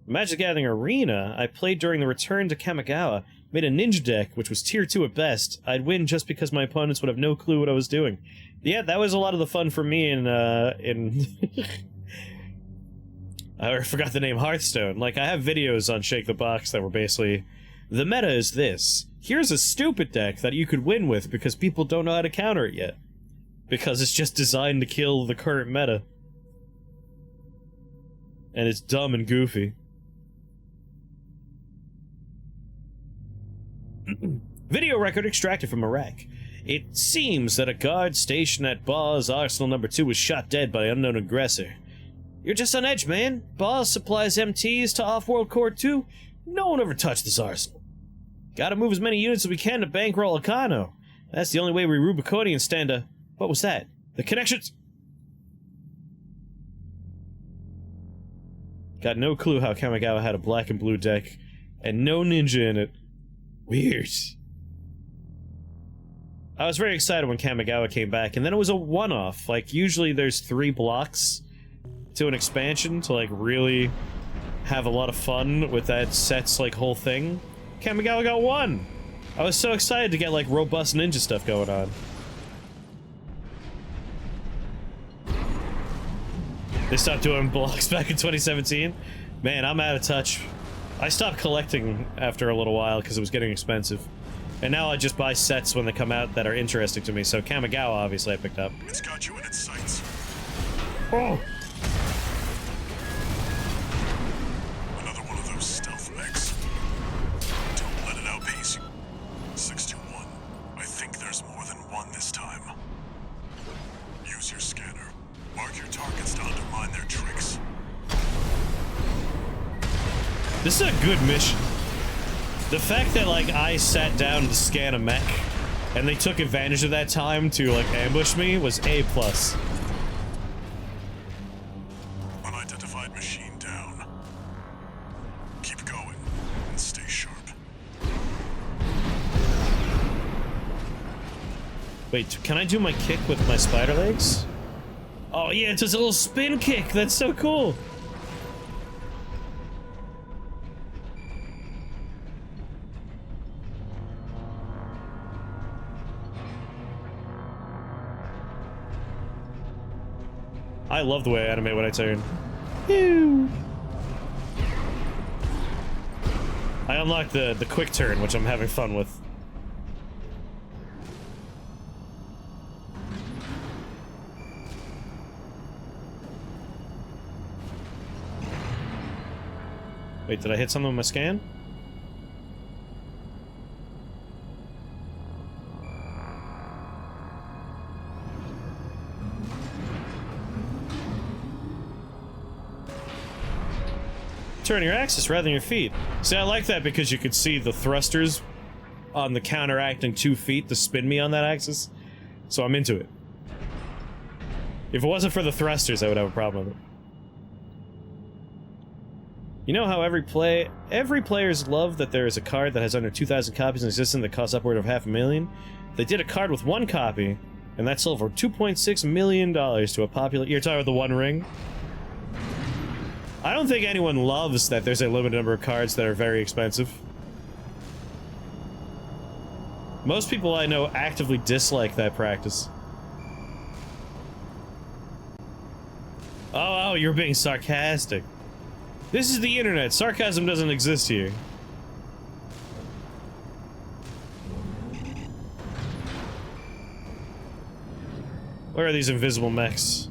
Magic the Gathering Arena, I played during the return to Kamigawa. Made a ninja deck, which was tier 2 at best. I'd win just because my opponents would have no clue what I was doing. Yeah, that was a lot of the fun for me in I forgot the name, Hearthstone. Like, I have videos on Shake the Box that were basically, the meta is this. Here's a stupid deck that you could win with because people don't know how to counter it yet. Because it's just designed to kill the current meta. And it's dumb and goofy. Video record extracted from Iraq. It seems that a guard stationed at Bar's Arsenal number 2 was shot dead by an unknown aggressor. You're just on edge, man. Bar supplies MTs to Off-World Core 2. No one ever touched this arsenal. Gotta move as many units as we can to bankroll Akano. That's the only way we Rubiconians stand a... What was that? The connections... Got no clue how Kamigawa had a black and blue deck, and no ninja in it. Weird. I was very excited when Kamigawa came back, and then it was a one-off. Like, usually there's 3 blocks to an expansion to, like, really have a lot of fun with that set's, like, whole thing. Kamigawa got 1! I was so excited to get, like, robust ninja stuff going on. They stopped doing blocks back in 2017? Man, I'm out of touch. I stopped collecting after a little while because it was getting expensive. And now I just buy sets when they come out that are interesting to me, so Kamigawa, obviously, I picked up. It's got you in its sights. Oh! Another one of those stealth mechs. Don't let it outpace you. 621. I think there's more than one this time. Use your scanner. Mark your targets to undermine their tricks. This is a good mission. The fact that, like, I sat down to scan a mech, and they took advantage of that time to, like, ambush me was A+. Unidentified machine down. Keep going, and stay sharp. Wait, can I do my kick with my spider legs? Oh yeah, it's just a little spin kick. That's so cool. I love the way I animate when I turn. Ew. I unlocked the quick turn, which I'm having fun with. Wait, did I hit something with my scan? Turn your axis rather than your feet. See, I like that because you could see the thrusters on the counteracting 2 feet to spin me on that axis. So I'm into it. If it wasn't for the thrusters, I would have a problem with it. You know how every players love that there is a card that has under 2,000 copies in existence that costs upward of $500,000? They did a card with 1 copy, and that sold for $2.6 million to a popular... You're talking about the One Ring? I don't think anyone loves that there's a limited number of cards that are very expensive. Most people I know actively dislike that practice. Oh, you're being sarcastic. This is the internet. Sarcasm doesn't exist here. Where are these invisible mechs?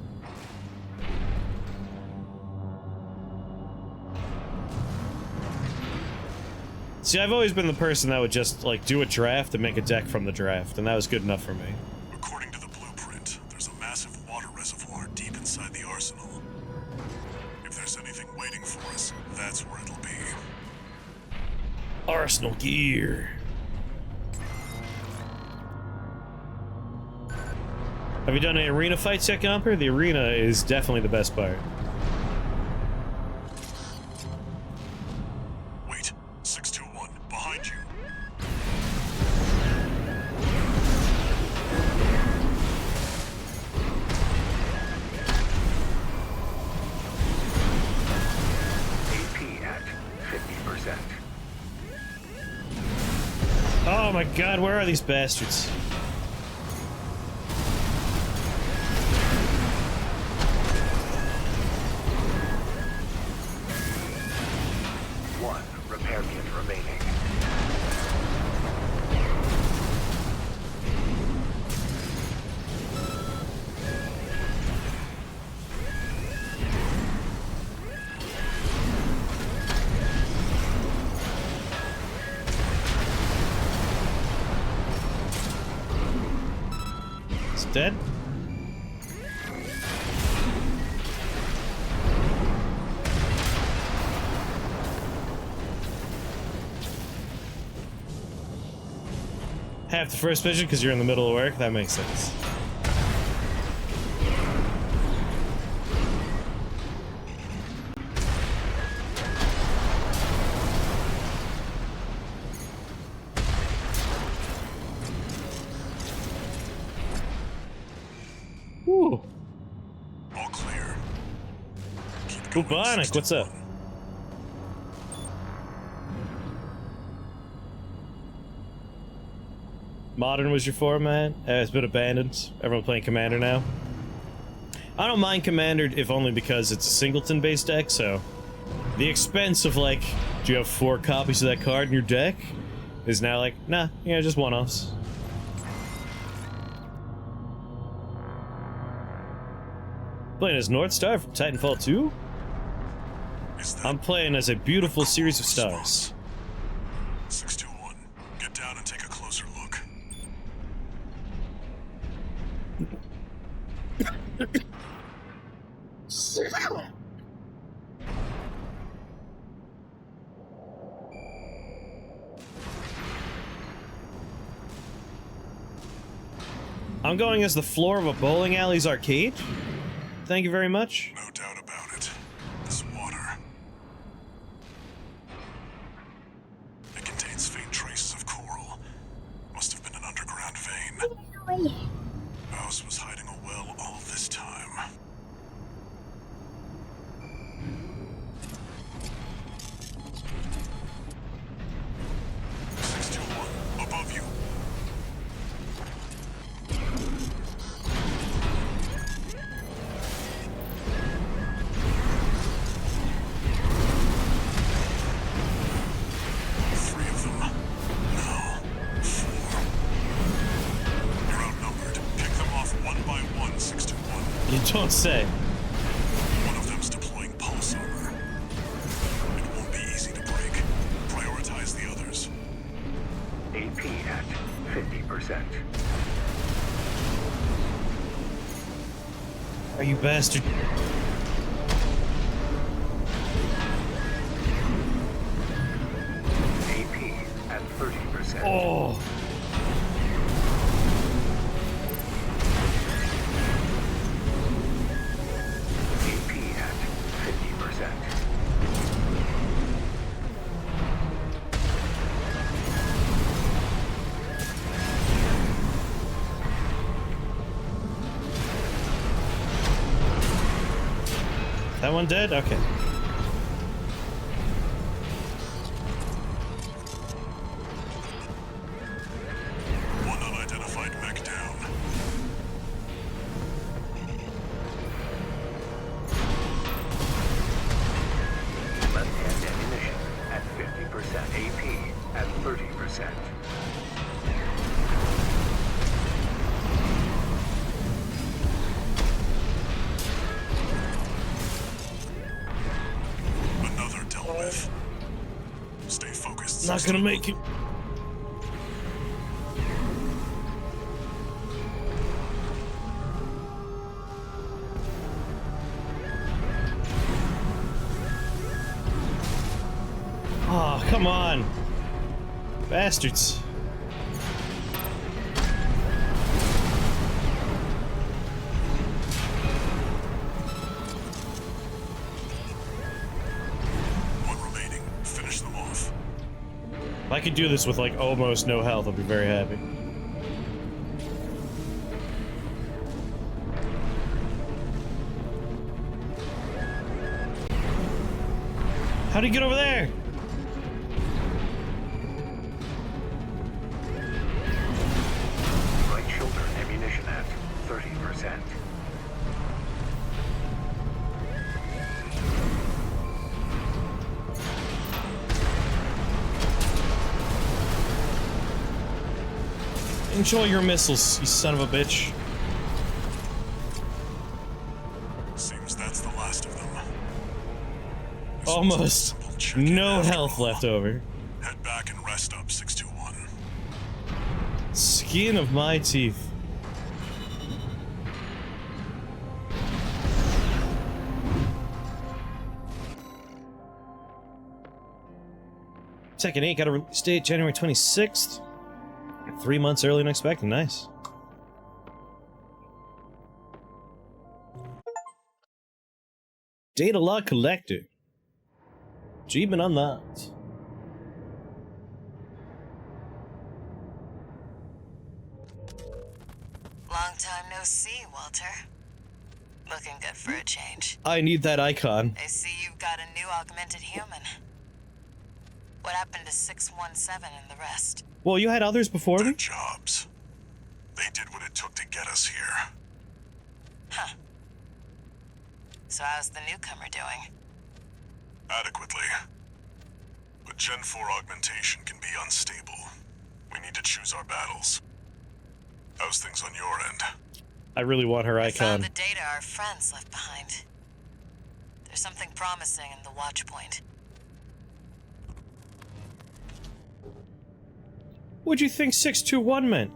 See, I've always been the person that would just, like, do a draft and make a deck from the draft, and that was good enough for me. According to the blueprint, there's a massive water reservoir deep inside the arsenal. If there's anything waiting for us, that's where it'll be. Arsenal gear. Have you done any arena fights yet, Gomper? The arena is definitely the best part. Wait, 621, behind you. AP at 50%. Oh my god, where are these bastards? One repair kit remaining. It's dead? Half the first mission because you're in the middle of work? That makes sense. Woo. All clear. Keep going, Bubonic, what's up? 621. Modern was your format? It's been abandoned. Everyone playing Commander now. I don't mind Commander if only because it's a singleton-based deck, so... The expense of, like, do you have 4 copies of that card in your deck? Is now like, nah, yeah, just one-offs. Playing as North Star from Titanfall 2? Is that I'm playing as a beautiful series of stars. 621, get down and take a closer look. I'm going as the floor of a bowling alley's arcade? Thank you very much. No doubt about it. This water. It contains faint traces of coral. Must have been an underground vein. boy. Mouse was hiding a well all this time. Above you. Three of them. No. Four. You're outnumbered. Pick them off one by one, 621. You don't say. One of them's deploying pulse armor. It won't be easy to break. Prioritize the others. AP at 50%. Are you bastard? AP at 30%. Oh. AP at 50%. That one dead? Okay. One unidentified mech down. Left-hand ammunition at 50%. AP at 30%. Another dealt with. Stay focused. Not gonna make it. Oh, come on. Bastards. One remaining. Finish them off. If I could do this with like almost no health, I'd be very happy. How'd he get over there? Right shoulder ammunition at 30%. Enjoy your missiles, you son of a bitch. Seems that's the last of them. Almost Simple check-in no after health all. left over. Head back and rest up, 621. Skin of my teeth. Tekken 8 got a release date January 26th. 3 months earlier than expected. Nice. Data log collector. Achievement unlocked. Long time no see, Walter. Looking good for a change. I need that icon. I see you've got a new augmented human. What happened to 617 and the rest? Well, you had others before Their me? jobs. They did what it took to get us here. Huh. So how's the newcomer doing? Adequately. But Gen 4 augmentation can be unstable. We need to choose our battles. How's things on your end? I really want her I found icon. the data our friends left behind. There's something promising in the watch point. What'd you think 621 meant?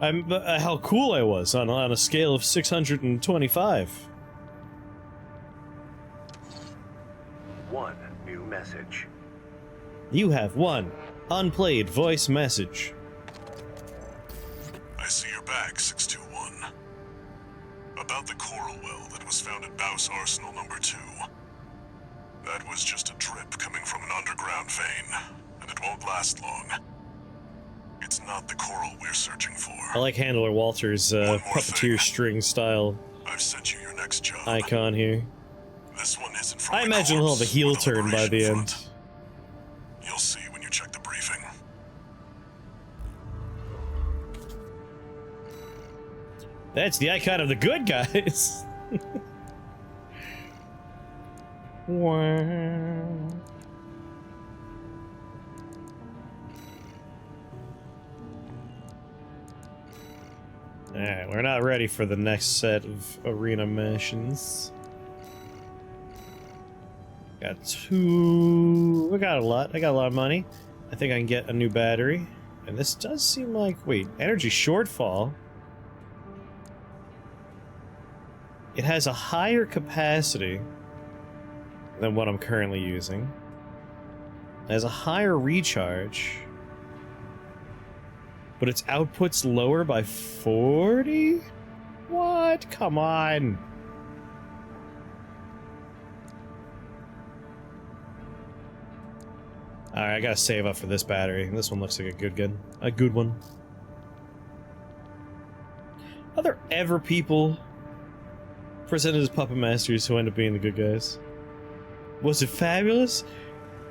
How cool I was on a scale of 625. One new message. You have one unplayed voice message. I see your back, 621. About the coral well that was found at Baus Arsenal number 2. That was just a drip coming from an underground vein, and it won't last long. It's not the coral we're searching for. I like Handler Walter's puppeteer string style I've sent you your next job. icon here. This one isn't from I the imagine he'll have a corpse heel or the turn by the Liberation end. Front. You'll see when you check the briefing. That's the icon of the good guys. Wow. Alright, we're not ready for the next set of arena missions. Got two... I got a lot. I got a lot of money. I think I can get a new battery. And this does seem like... Wait, energy shortfall? It has a higher capacity than what I'm currently using. It has a higher recharge. But its output's lower by 40? What? Come on. Alright, I gotta save up for this battery. This one looks like a good one. Are there ever people presented as puppet masters who end up being the good guys? Was it fabulous?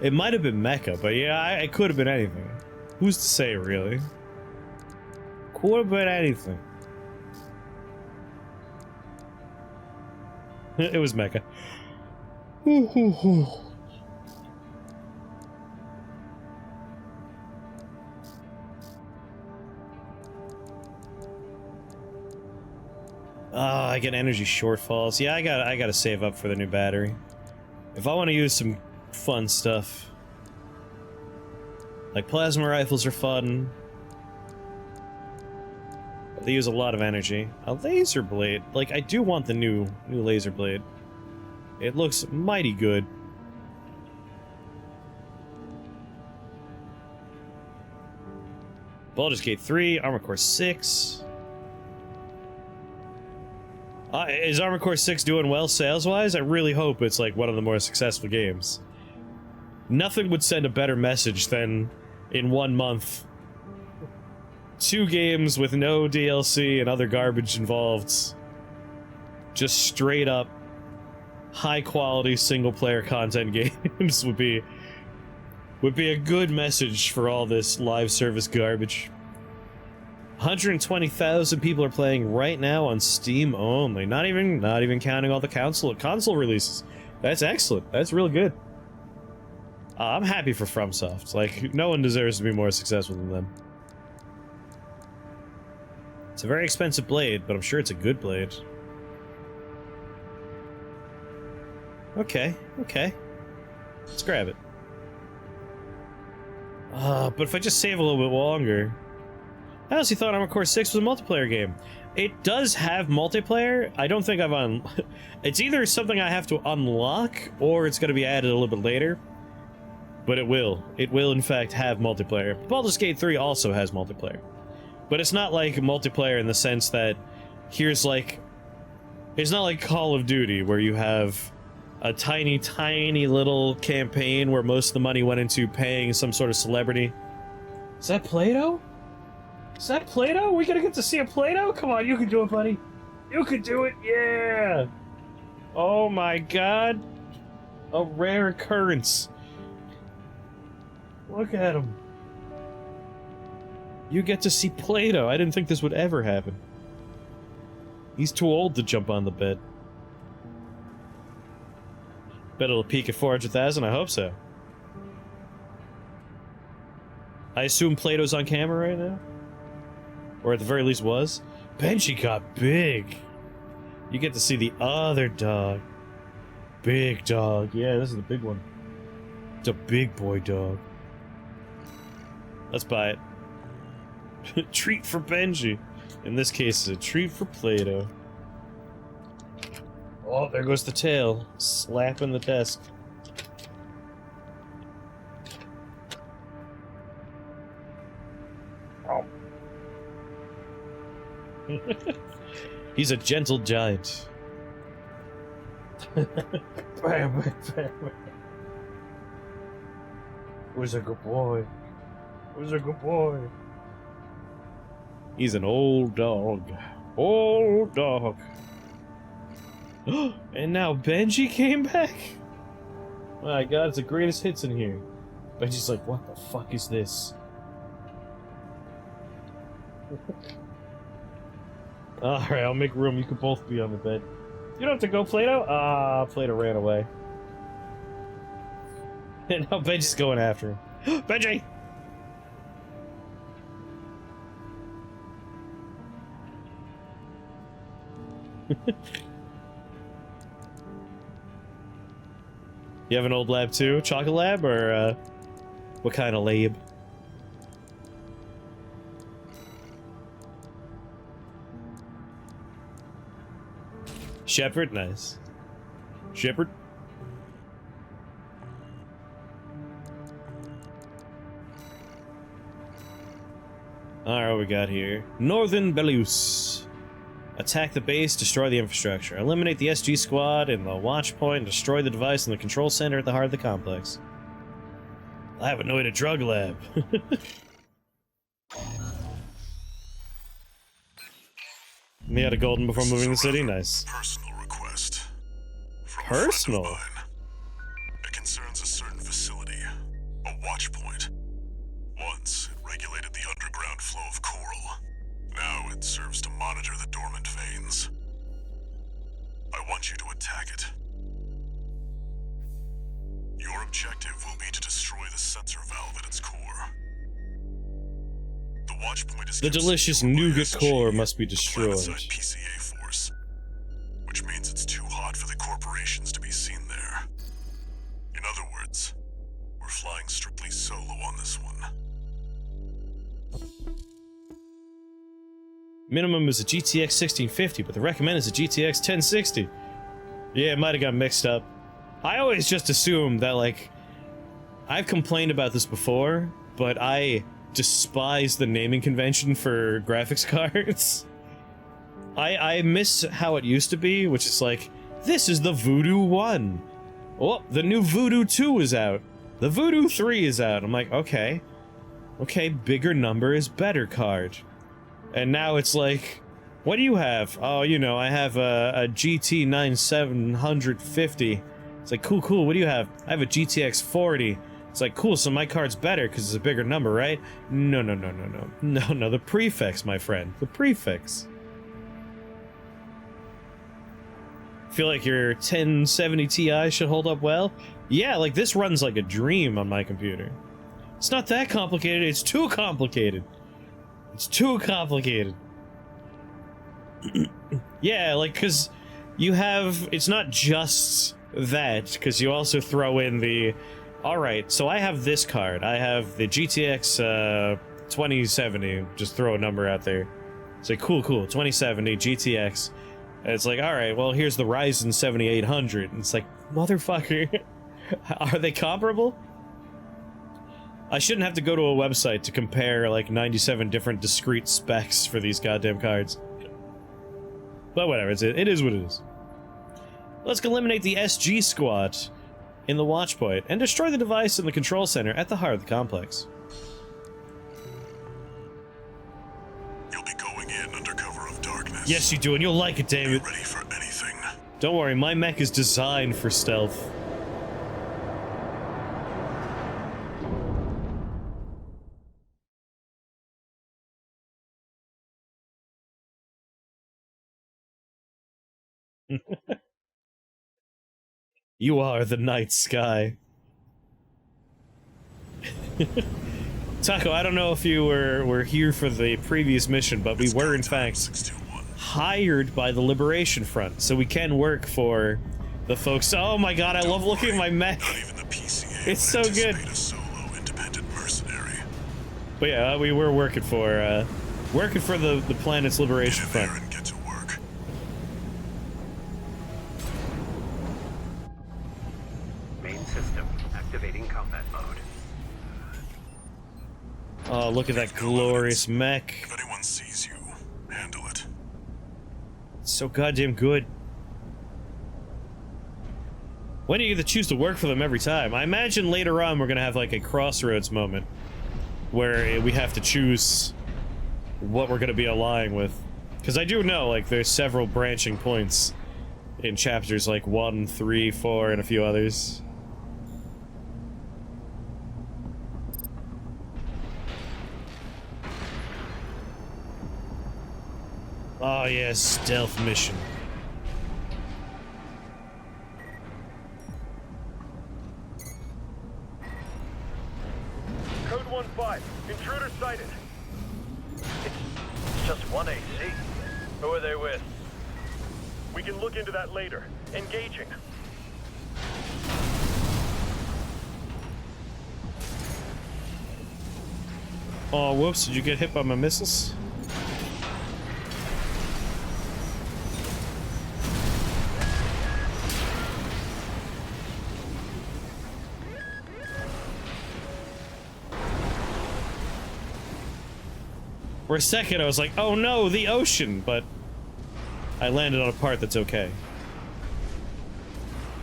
It might have been Mecha, but yeah, it could have been anything. Who's to say, really? Could have been anything. It was Mecha. Oh, I get energy shortfalls. Yeah, I gotta save up for the new battery. If I want to use some fun stuff. Like plasma rifles are fun. They use a lot of energy. A laser blade. Like, I do want the new laser blade. It looks mighty good. Baldur's Gate 3, Armor Core 6. Is Armor Core 6 doing well sales-wise? I really hope it's like one of the more successful games. Nothing would send a better message than, in 1 month, 2 games with no DLC and other garbage involved. Just straight up high-quality single-player content games would be a good message for all this live service garbage. 120,000 people are playing right now on Steam only. Not even counting all the console releases. That's excellent. That's real good. I'm happy for FromSoft. Like, no one deserves to be more successful than them. It's a very expensive blade, but I'm sure it's a good blade. Okay. Let's grab it. But if I just save a little bit longer... I honestly thought Armor Core 6 was a multiplayer game. It does have multiplayer. I don't think I've It's either something I have to unlock, or it's going to be added a little bit later. But it will. It will, in fact, have multiplayer. Baldur's Gate 3 also has multiplayer. But it's not like multiplayer in the sense that here's like... It's not like Call of Duty, where you have a tiny, tiny little campaign where most of the money went into paying some sort of celebrity. Is that Plato? Is that Plato? We gonna get to see a Plato? Come on, you can do it, buddy. You can do it, yeah! Oh my god. A rare occurrence. Look at him. You get to see Plato. I didn't think this would ever happen. He's too old to jump on the bed. Bet it'll peak at 400,000? I hope so. I assume Plato's on camera right now? Or at the very least was? Benji got big! You get to see the other dog. Big dog. Yeah, this is the big one. It's a big boy dog. Let's buy it. Treat for Benji. In this case, it's a treat for Plato. Oh, there goes the tail. Slapping the desk. Oh. He's a gentle giant. Who's a good boy? Who's a good boy? He's an old dog. Old dog. And now Benji came back? My god, it's the greatest hits in here. Benji's like, what the fuck is this? Alright, I'll make room. You can both be on the bed. You don't have to go, Plato? Ah, Plato ran away. And now Benji's going after him. Benji! You have an old lab too? Chocolate lab, or what kind of lab? Shepherd, nice. Shepherd. Alright, what we got here? Northern Belarus. Attack the base, destroy the infrastructure. Eliminate the SG squad in the watch point, and destroy the device in the control center at the heart of the complex. I have annoyed a drug lab. They had a golden before moving the city, nice. Personal request. From Personal? A friend of mine. It concerns a certain facility, a watch point. Once, it regulated the underground flow of coral. Now it serves to monitor the dormant veins. I want you to attack it. Your objective will be to destroy the sensor valve at its core. The watch point is The delicious nougat core must be destroyed. Planet-side PCA force, which means it's too hot for the corporations to be seen there. In other words, we're flying strictly solo on this one. Minimum is a GTX 1650, but the recommend is a GTX 1060. Yeah, it might have got mixed up. I always just assume that, like, I've complained about this before, but I despise the naming convention for graphics cards. I miss how it used to be, which is like, this is the Voodoo 1. Oh, the new Voodoo 2 is out. The Voodoo 3 is out. I'm like, okay. Okay, bigger number is better card. And now it's like, what do you have? Oh, you know, I have a GT 9750. It's like, cool, cool, what do you have? I have a GTX 40. It's like, cool, so my card's better because it's a bigger number, right? No, no, no, no, no. No, no, the prefix, my friend. The prefix. Feel like your 1070 Ti should hold up well? Yeah, like, this runs like a dream on my computer. It's not that complicated, it's too complicated. It's too complicated. Yeah, like, because you have... It's not just that, because you also throw in the... Alright, so I have this card. I have the GTX 2070. Just throw a number out there. It's like, cool, cool, 2070, GTX. And it's like, alright, well, here's the Ryzen 7800. And it's like, motherfucker. Are they comparable? I shouldn't have to go to a website to compare, like, 97 different discrete specs for these goddamn cards. But whatever, it is what it is. Let's eliminate the SG squad in the watch point and destroy the device in the control center at the heart of the complex. You'll be going in under cover of darkness. Yes, you do, and you'll like it, David. Be ready for anything. Don't worry, my mech is designed for stealth. You are the night sky. Taco, I don't know if you were here for the previous mission, but we were in fact hired by the Liberation Front, so we can work for the folks. Oh my god, I love looking at my mech. Not even the PCA It's so would good. anticipate a solo independent mercenary. But yeah, we were working for the planet's Liberation Get in there Front. and get to work. Main system activating combat mode. Oh, look at that glorious mech. If anyone sees you, handle it. It's so goddamn good. When do you get to choose to work for them every time? I imagine later on we're gonna have like a crossroads moment where we have to choose what we're gonna be allying with. Because I do know, like, there's several branching points in chapters like 1, 3, 4, and a few others. Oh yes, stealth mission. Code 1-5. Intruder sighted. It's just one AC. Who are they with? We can look into that later. Engaging. Oh, whoops, did you get hit by my missiles? For a second, I was like, oh no, the ocean, but I landed on a part that's okay.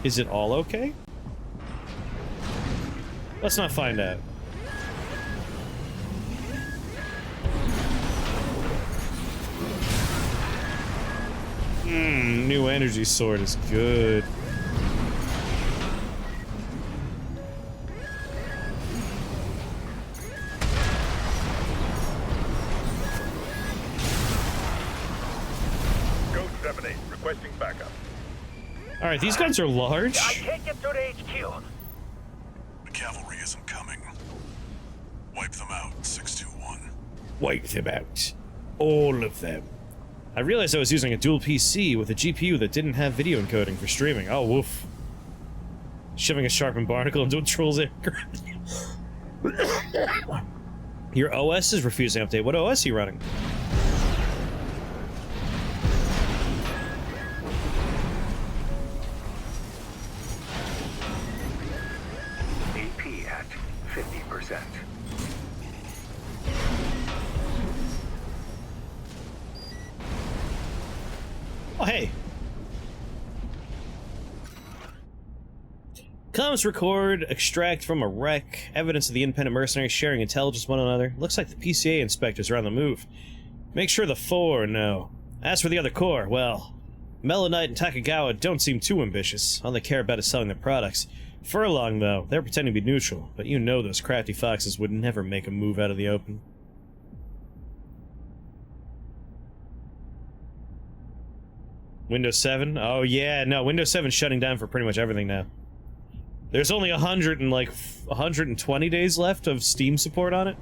Is it all okay? Let's not find out. New energy sword is good. Requesting backup. Alright, these guns are large. I can't get through to HQ. The cavalry isn't coming. Wipe them out, 621. Wipe them out. All of them. I realized I was using a dual PC with a GPU that didn't have video encoding for streaming. Oh, woof. Shoving a sharpened barnacle into a troll's aircraft. Your OS is refusing update. What OS are you running? AP at 50%. Oh, hey. Comms record, extract from a wreck, evidence of the independent mercenaries sharing intelligence with one another. Looks like the PCA inspectors are on the move. Make sure the 4 know. As for the other core, well, Melonite and Takagawa don't seem too ambitious. All they care about is selling their products. Furlong, though, they're pretending to be neutral, but you know those crafty foxes would never make a move out of the open. Windows 7? Oh yeah, no, Windows 7's shutting down for pretty much everything now. There's only 120 days left of Steam support on it.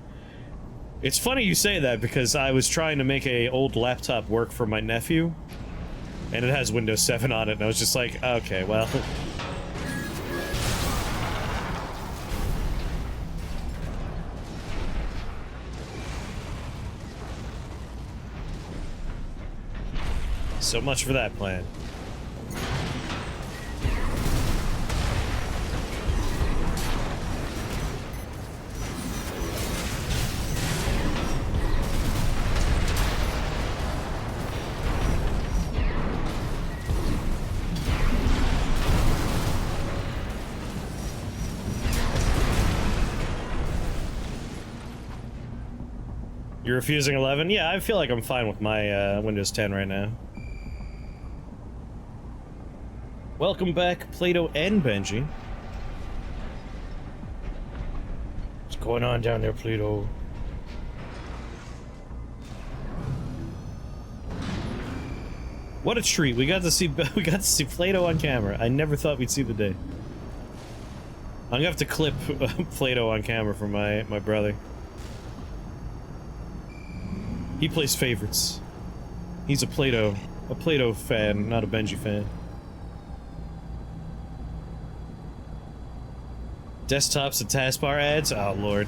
It's funny you say that because I was trying to make a old laptop work for my nephew, and it has Windows 7 on it, and I was just like, okay, well. So much for that plan. You're refusing 11? Yeah, I feel like I'm fine with my Windows 10 right now. Welcome back, Plato and Benji. What's going on down there, Plato? What a treat! We got to see Plato on camera. I never thought we'd see the day. I'm gonna have to clip Plato on camera for my brother. He plays favorites. He's a Plato fan, not a Benji fan. Desktops and taskbar ads? Oh, Lord.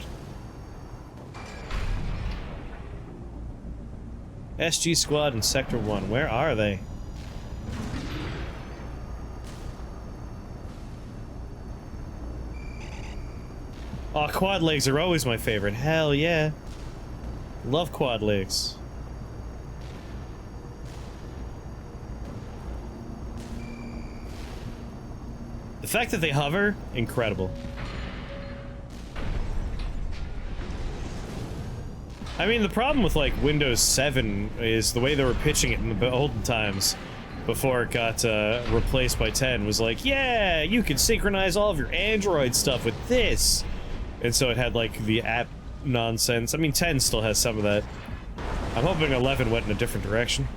SG Squad in Sector 1. Where are they? Oh, quad legs are always my favorite. Hell yeah. Love quad legs. The fact that they hover, incredible. I mean, the problem with, like, Windows 7 is the way they were pitching it in the olden times before it got replaced by 10 was like, yeah, you can synchronize all of your Android stuff with this. And so it had, like, the app nonsense. I mean, 10 still has some of that. I'm hoping 11 went in a different direction.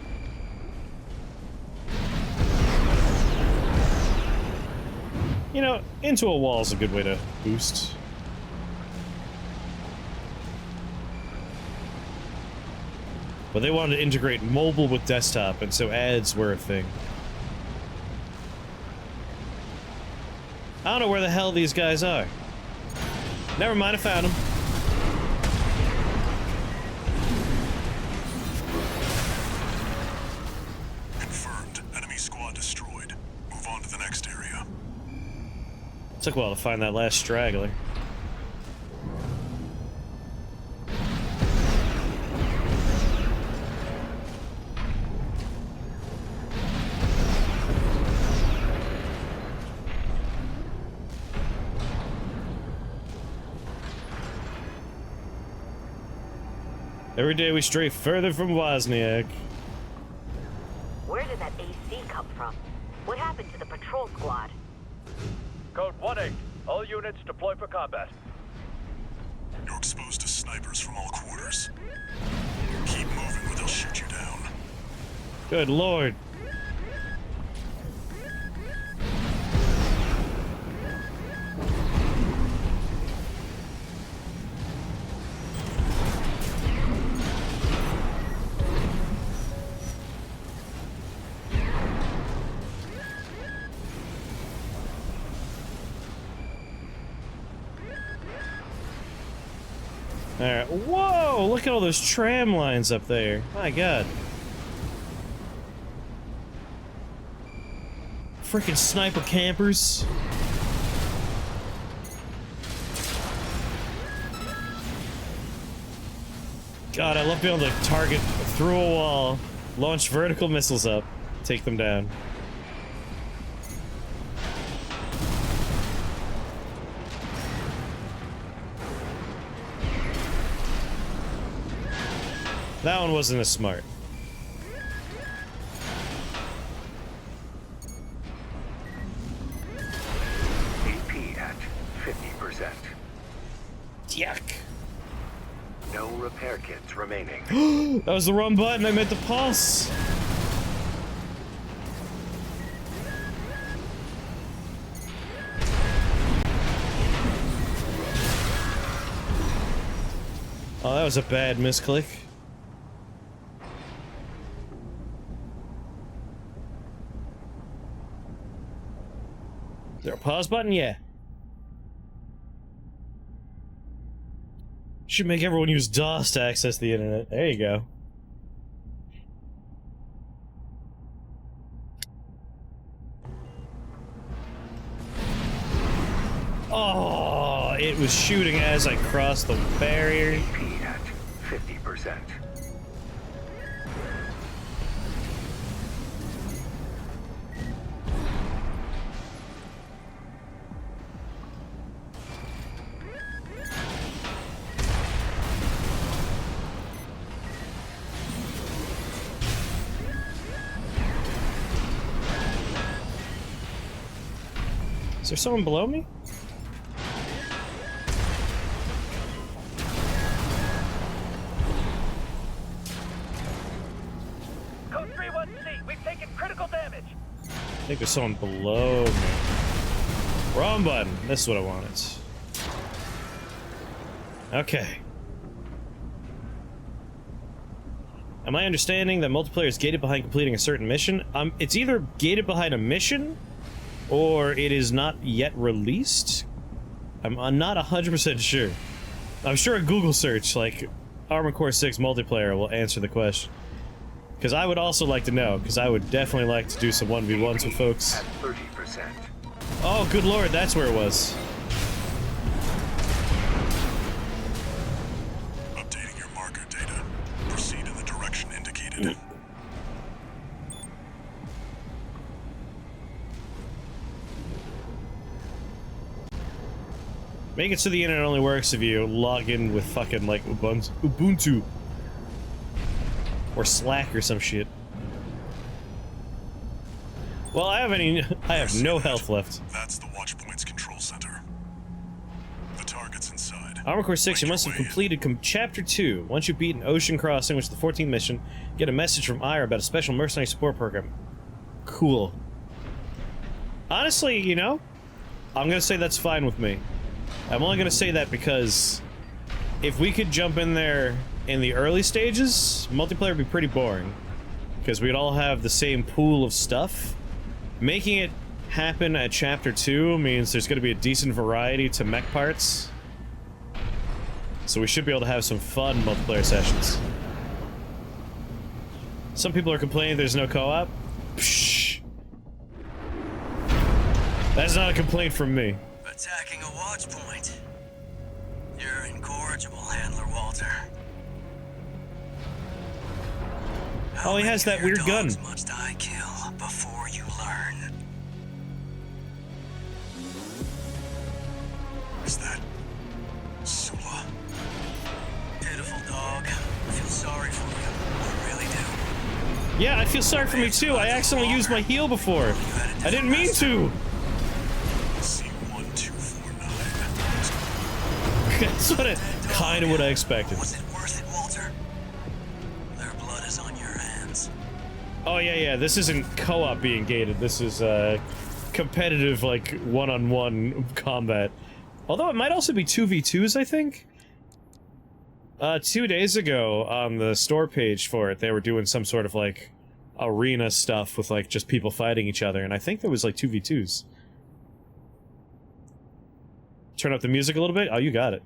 You know, into a wall is a good way to boost. But they wanted to integrate mobile with desktop, and so ads were a thing. I don't know where the hell these guys are. Never mind, I found them. Confirmed. Enemy squad destroyed. Move on to the next area. Took a while to find that last straggler. Every day we stray further from Wozniak. Where did that AC come from? What happened to the patrol squad? Code 1-8. All units deploy for combat. You're exposed to snipers from all quarters. Keep moving or they'll shoot you down. Good lord. Alright, whoa! Look at all those tram lines up there. My god. Freaking sniper campers. God, I love being able to target through a wall, launch vertical missiles up, take them down. That one wasn't as smart. AP at 50%. Yuck. No repair kits remaining. That was the wrong button, I meant the pulse. Oh, that was a bad misclick. Is there a pause button? Yeah. Should make everyone use DOS to access the internet. There you go. Oh, it was shooting as I crossed the barrier. AP at 50%. Is there someone below me? Code 3-1C, we've taken critical damage. I think there's someone below me. Wrong button. This is what I wanted. Okay. Am I understanding that multiplayer is gated behind completing a certain mission? It's either gated behind a mission, or it is not yet released? I'm not 100% sure. I'm sure a Google search, like, Armored Core 6 multiplayer will answer the question. Because I would also like to know, because I would definitely like to do some 1v1s with folks. At 30%. Oh, good lord, that's where it was. Updating your marker data. Proceed in the direction indicated. Make it so the internet only works if you log in with fucking, like, Ubuntu. Or Slack or some shit. Well, I have no health left. That's the Watchpoint's control center. The target's inside. Armor Core 6, you Make must your have way in. completed Chapter 2. Once you beat an ocean crossing, which is the 14th mission, get a message from Ira about a special mercenary support program. Cool. Honestly, you know, I'm gonna say that's fine with me. I'm only gonna say that because if we could jump in there in the early stages, multiplayer would be pretty boring. Because we'd all have the same pool of stuff. Making it happen at Chapter 2 means there's gonna be a decent variety to mech parts. So we should be able to have some fun multiplayer sessions. Some people are complaining there's no co-op. Psh. That's not a complaint from me. Attacking a watch point. You're incorrigible, Handler Walter. Oh, he has that weird gun. How must I kill before you learn? Is that Sula? Pitiful dog. I feel sorry for you. I really do. Yeah, I feel sorry for me too. I accidentally used my heal before. I didn't mean to. C1249. That's kind of what I expected. Was it worth it, Walter? Their blood is on your hands. Oh yeah, this isn't co-op being gated. This is competitive, like one-on-one combat. Although it might also be 2v2s, I think. 2 days ago on the store page for it, they were doing some sort of like arena stuff with like just people fighting each other, and I think there was like 2v2s. Turn up the music a little bit. Oh, you got it.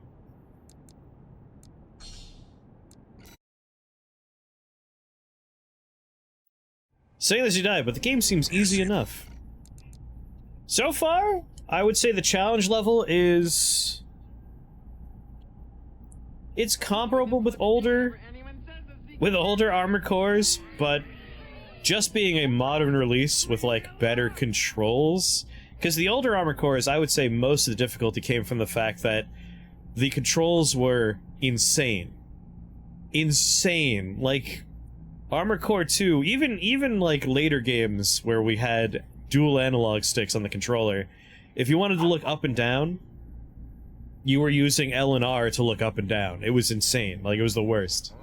Say as you die, but the game seems easy enough. So far, I would say the challenge level is... It's comparable with older Armored Cores, but just being a modern release with, like, better controls. Because the older Armored Cores, I would say most of the difficulty came from the fact that the controls were insane. Insane. Like, Armored Core 2, even like later games where we had dual analog sticks on the controller, if you wanted to look up and down, you were using L and R to look up and down. It was insane. Like, it was the worst.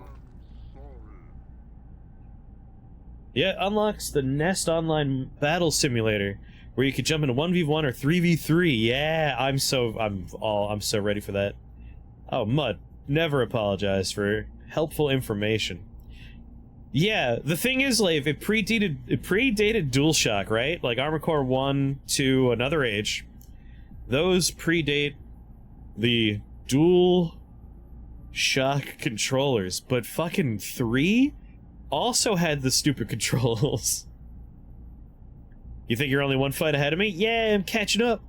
Yeah, it unlocks the Nest Online Battle Simulator, where you could jump into 1v1 or 3v3. Yeah, I'm so ready for that. Oh, Mud, never apologize for helpful information. Yeah, the thing is, like, it predated DualShock, right? Like, Armored Core 1, 2, Another Age. Those predate the DualShock controllers, but fucking 3 also had the stupid controls. You think you're only one fight ahead of me? Yeah, I'm catching up.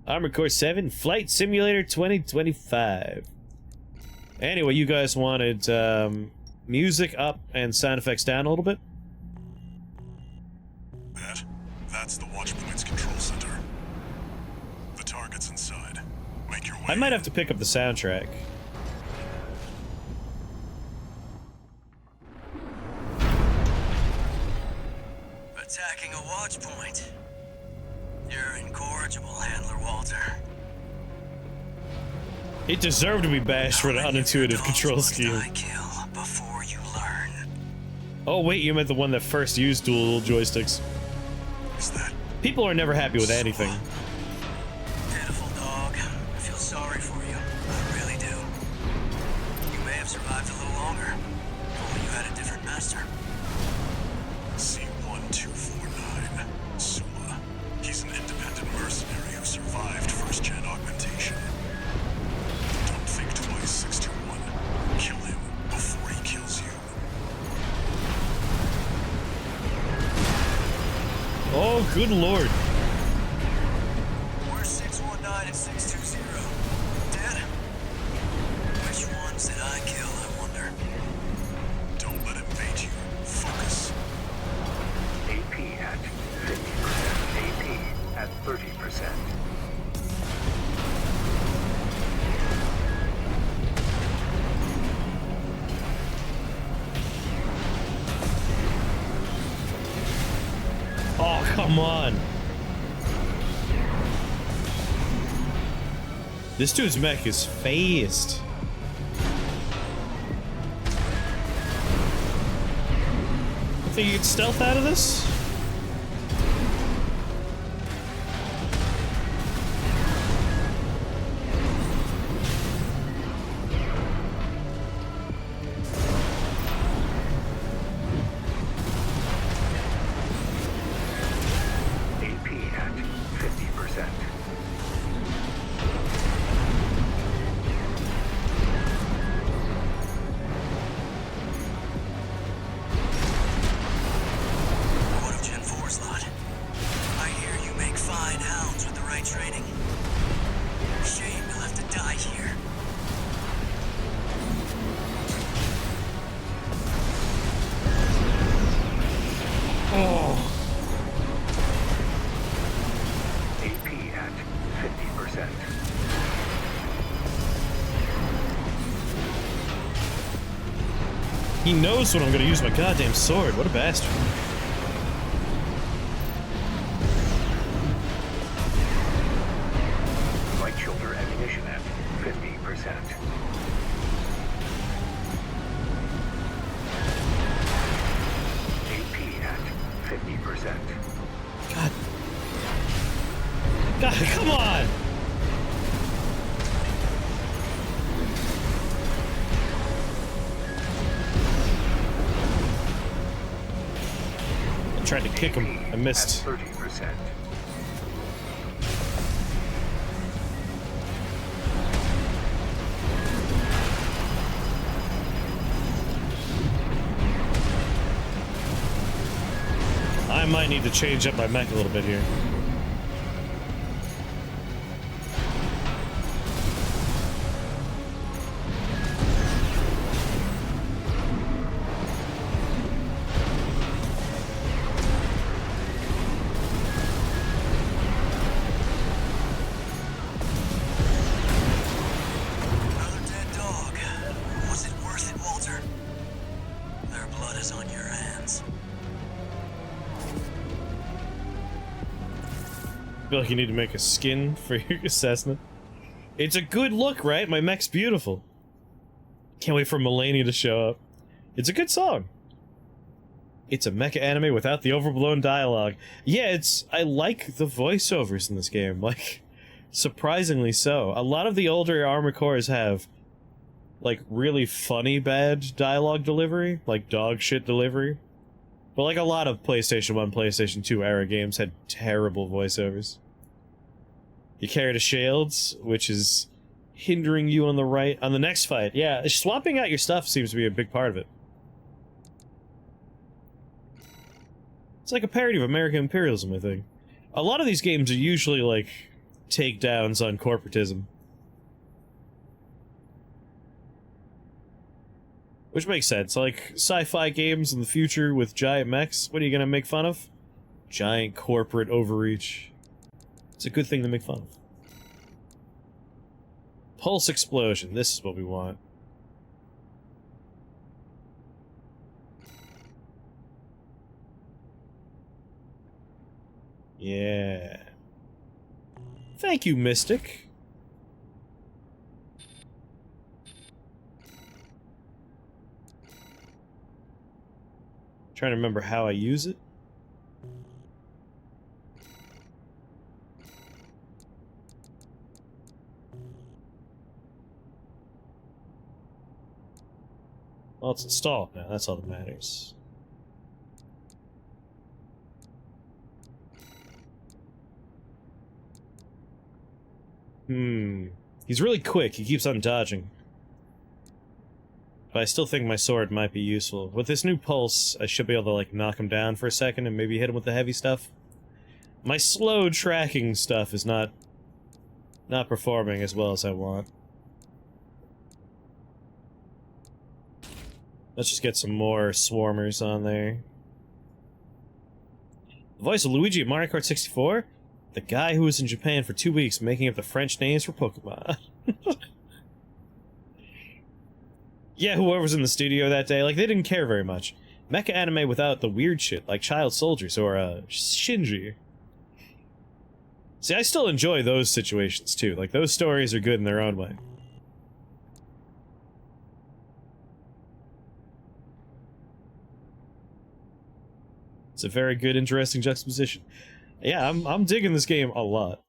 Armored Core 7 Flight Simulator 2025. Anyway, you guys wanted music up and sound effects down a little bit? That's the Watchpoint's control center. The target's inside. Make your way. I might have to pick up the soundtrack. Attacking a watch point. You're incorrigible, Handler Walter. It deserved to be bashed for an unintuitive control scheme. I kill before you learn. Oh wait, you meant the one that first used dual joysticks. Is that People are never happy with anything. Pitiful dog. I feel sorry for you. I really do. You may have survived a little longer. Only you had a different master. C1249. Sula. He's an independent mercenary who survived first-gen augmentation. Don't think twice, 621. Kill him before he kills you. Oh, good lord. Where's 619 and 620? Dead? Which ones did I kill, I wonder? Don't let him bait you. Focus. AP at 50%. AP at 30%. Oh, come on. This dude's mech is phased. Think you can stealth out of this? AP at 50%. What of Gen 4's lot? I hear you make fine hounds with the right training. Shame you'll have to die here. Oh. AP at 50%. He knows when I'm gonna use my goddamn sword. What a bastard. Right shoulder ammunition at 50%. AP at 50%. God. God, come on! I tried to kick him. I missed. At 30%. I might need to change up my mech a little bit here. Another dead dog. Was it worth it, Walter? Their blood is on your hands. I feel like you need to make a skin for your Cessna. It's a good look, right? My mech's beautiful. Can't wait for Mulaney to show up. It's a good song. It's a mecha anime without the overblown dialogue. Yeah, I like the voiceovers in this game. Like, surprisingly so. A lot of the older Armored Cores have, like, really funny bad dialogue delivery. Like, dog shit delivery. But like a lot of PlayStation 1, PlayStation 2 era games had terrible voiceovers. You carried a shields, which is hindering you on the next fight. Yeah, swapping out your stuff seems to be a big part of it. It's like a parody of American imperialism, I think. A lot of these games are usually like takedowns on corporatism. Which makes sense. Like, sci-fi games in the future with giant mechs, what are you gonna make fun of? Giant corporate overreach. It's a good thing to make fun of. Pulse explosion. This is what we want. Yeah. Thank you, Mystic. Trying to remember how I use it. Well, it's installed now, that's all that matters. He's really quick, he keeps on dodging. But I still think my sword might be useful. With this new pulse, I should be able to, like, knock him down for a second and maybe hit him with the heavy stuff. My slow tracking stuff is not performing as well as I want. Let's just get some more swarmers on there. The voice of Luigi at Mario Kart 64? The guy who was in Japan for 2 weeks making up the French names for Pokemon. Yeah, whoever's in the studio that day, like, they didn't care very much. Mecha anime without the weird shit, like Child Soldiers or, Shinji. See, I still enjoy those situations, too. Like, those stories are good in their own way. It's a very good, interesting juxtaposition. Yeah, I'm digging this game a lot.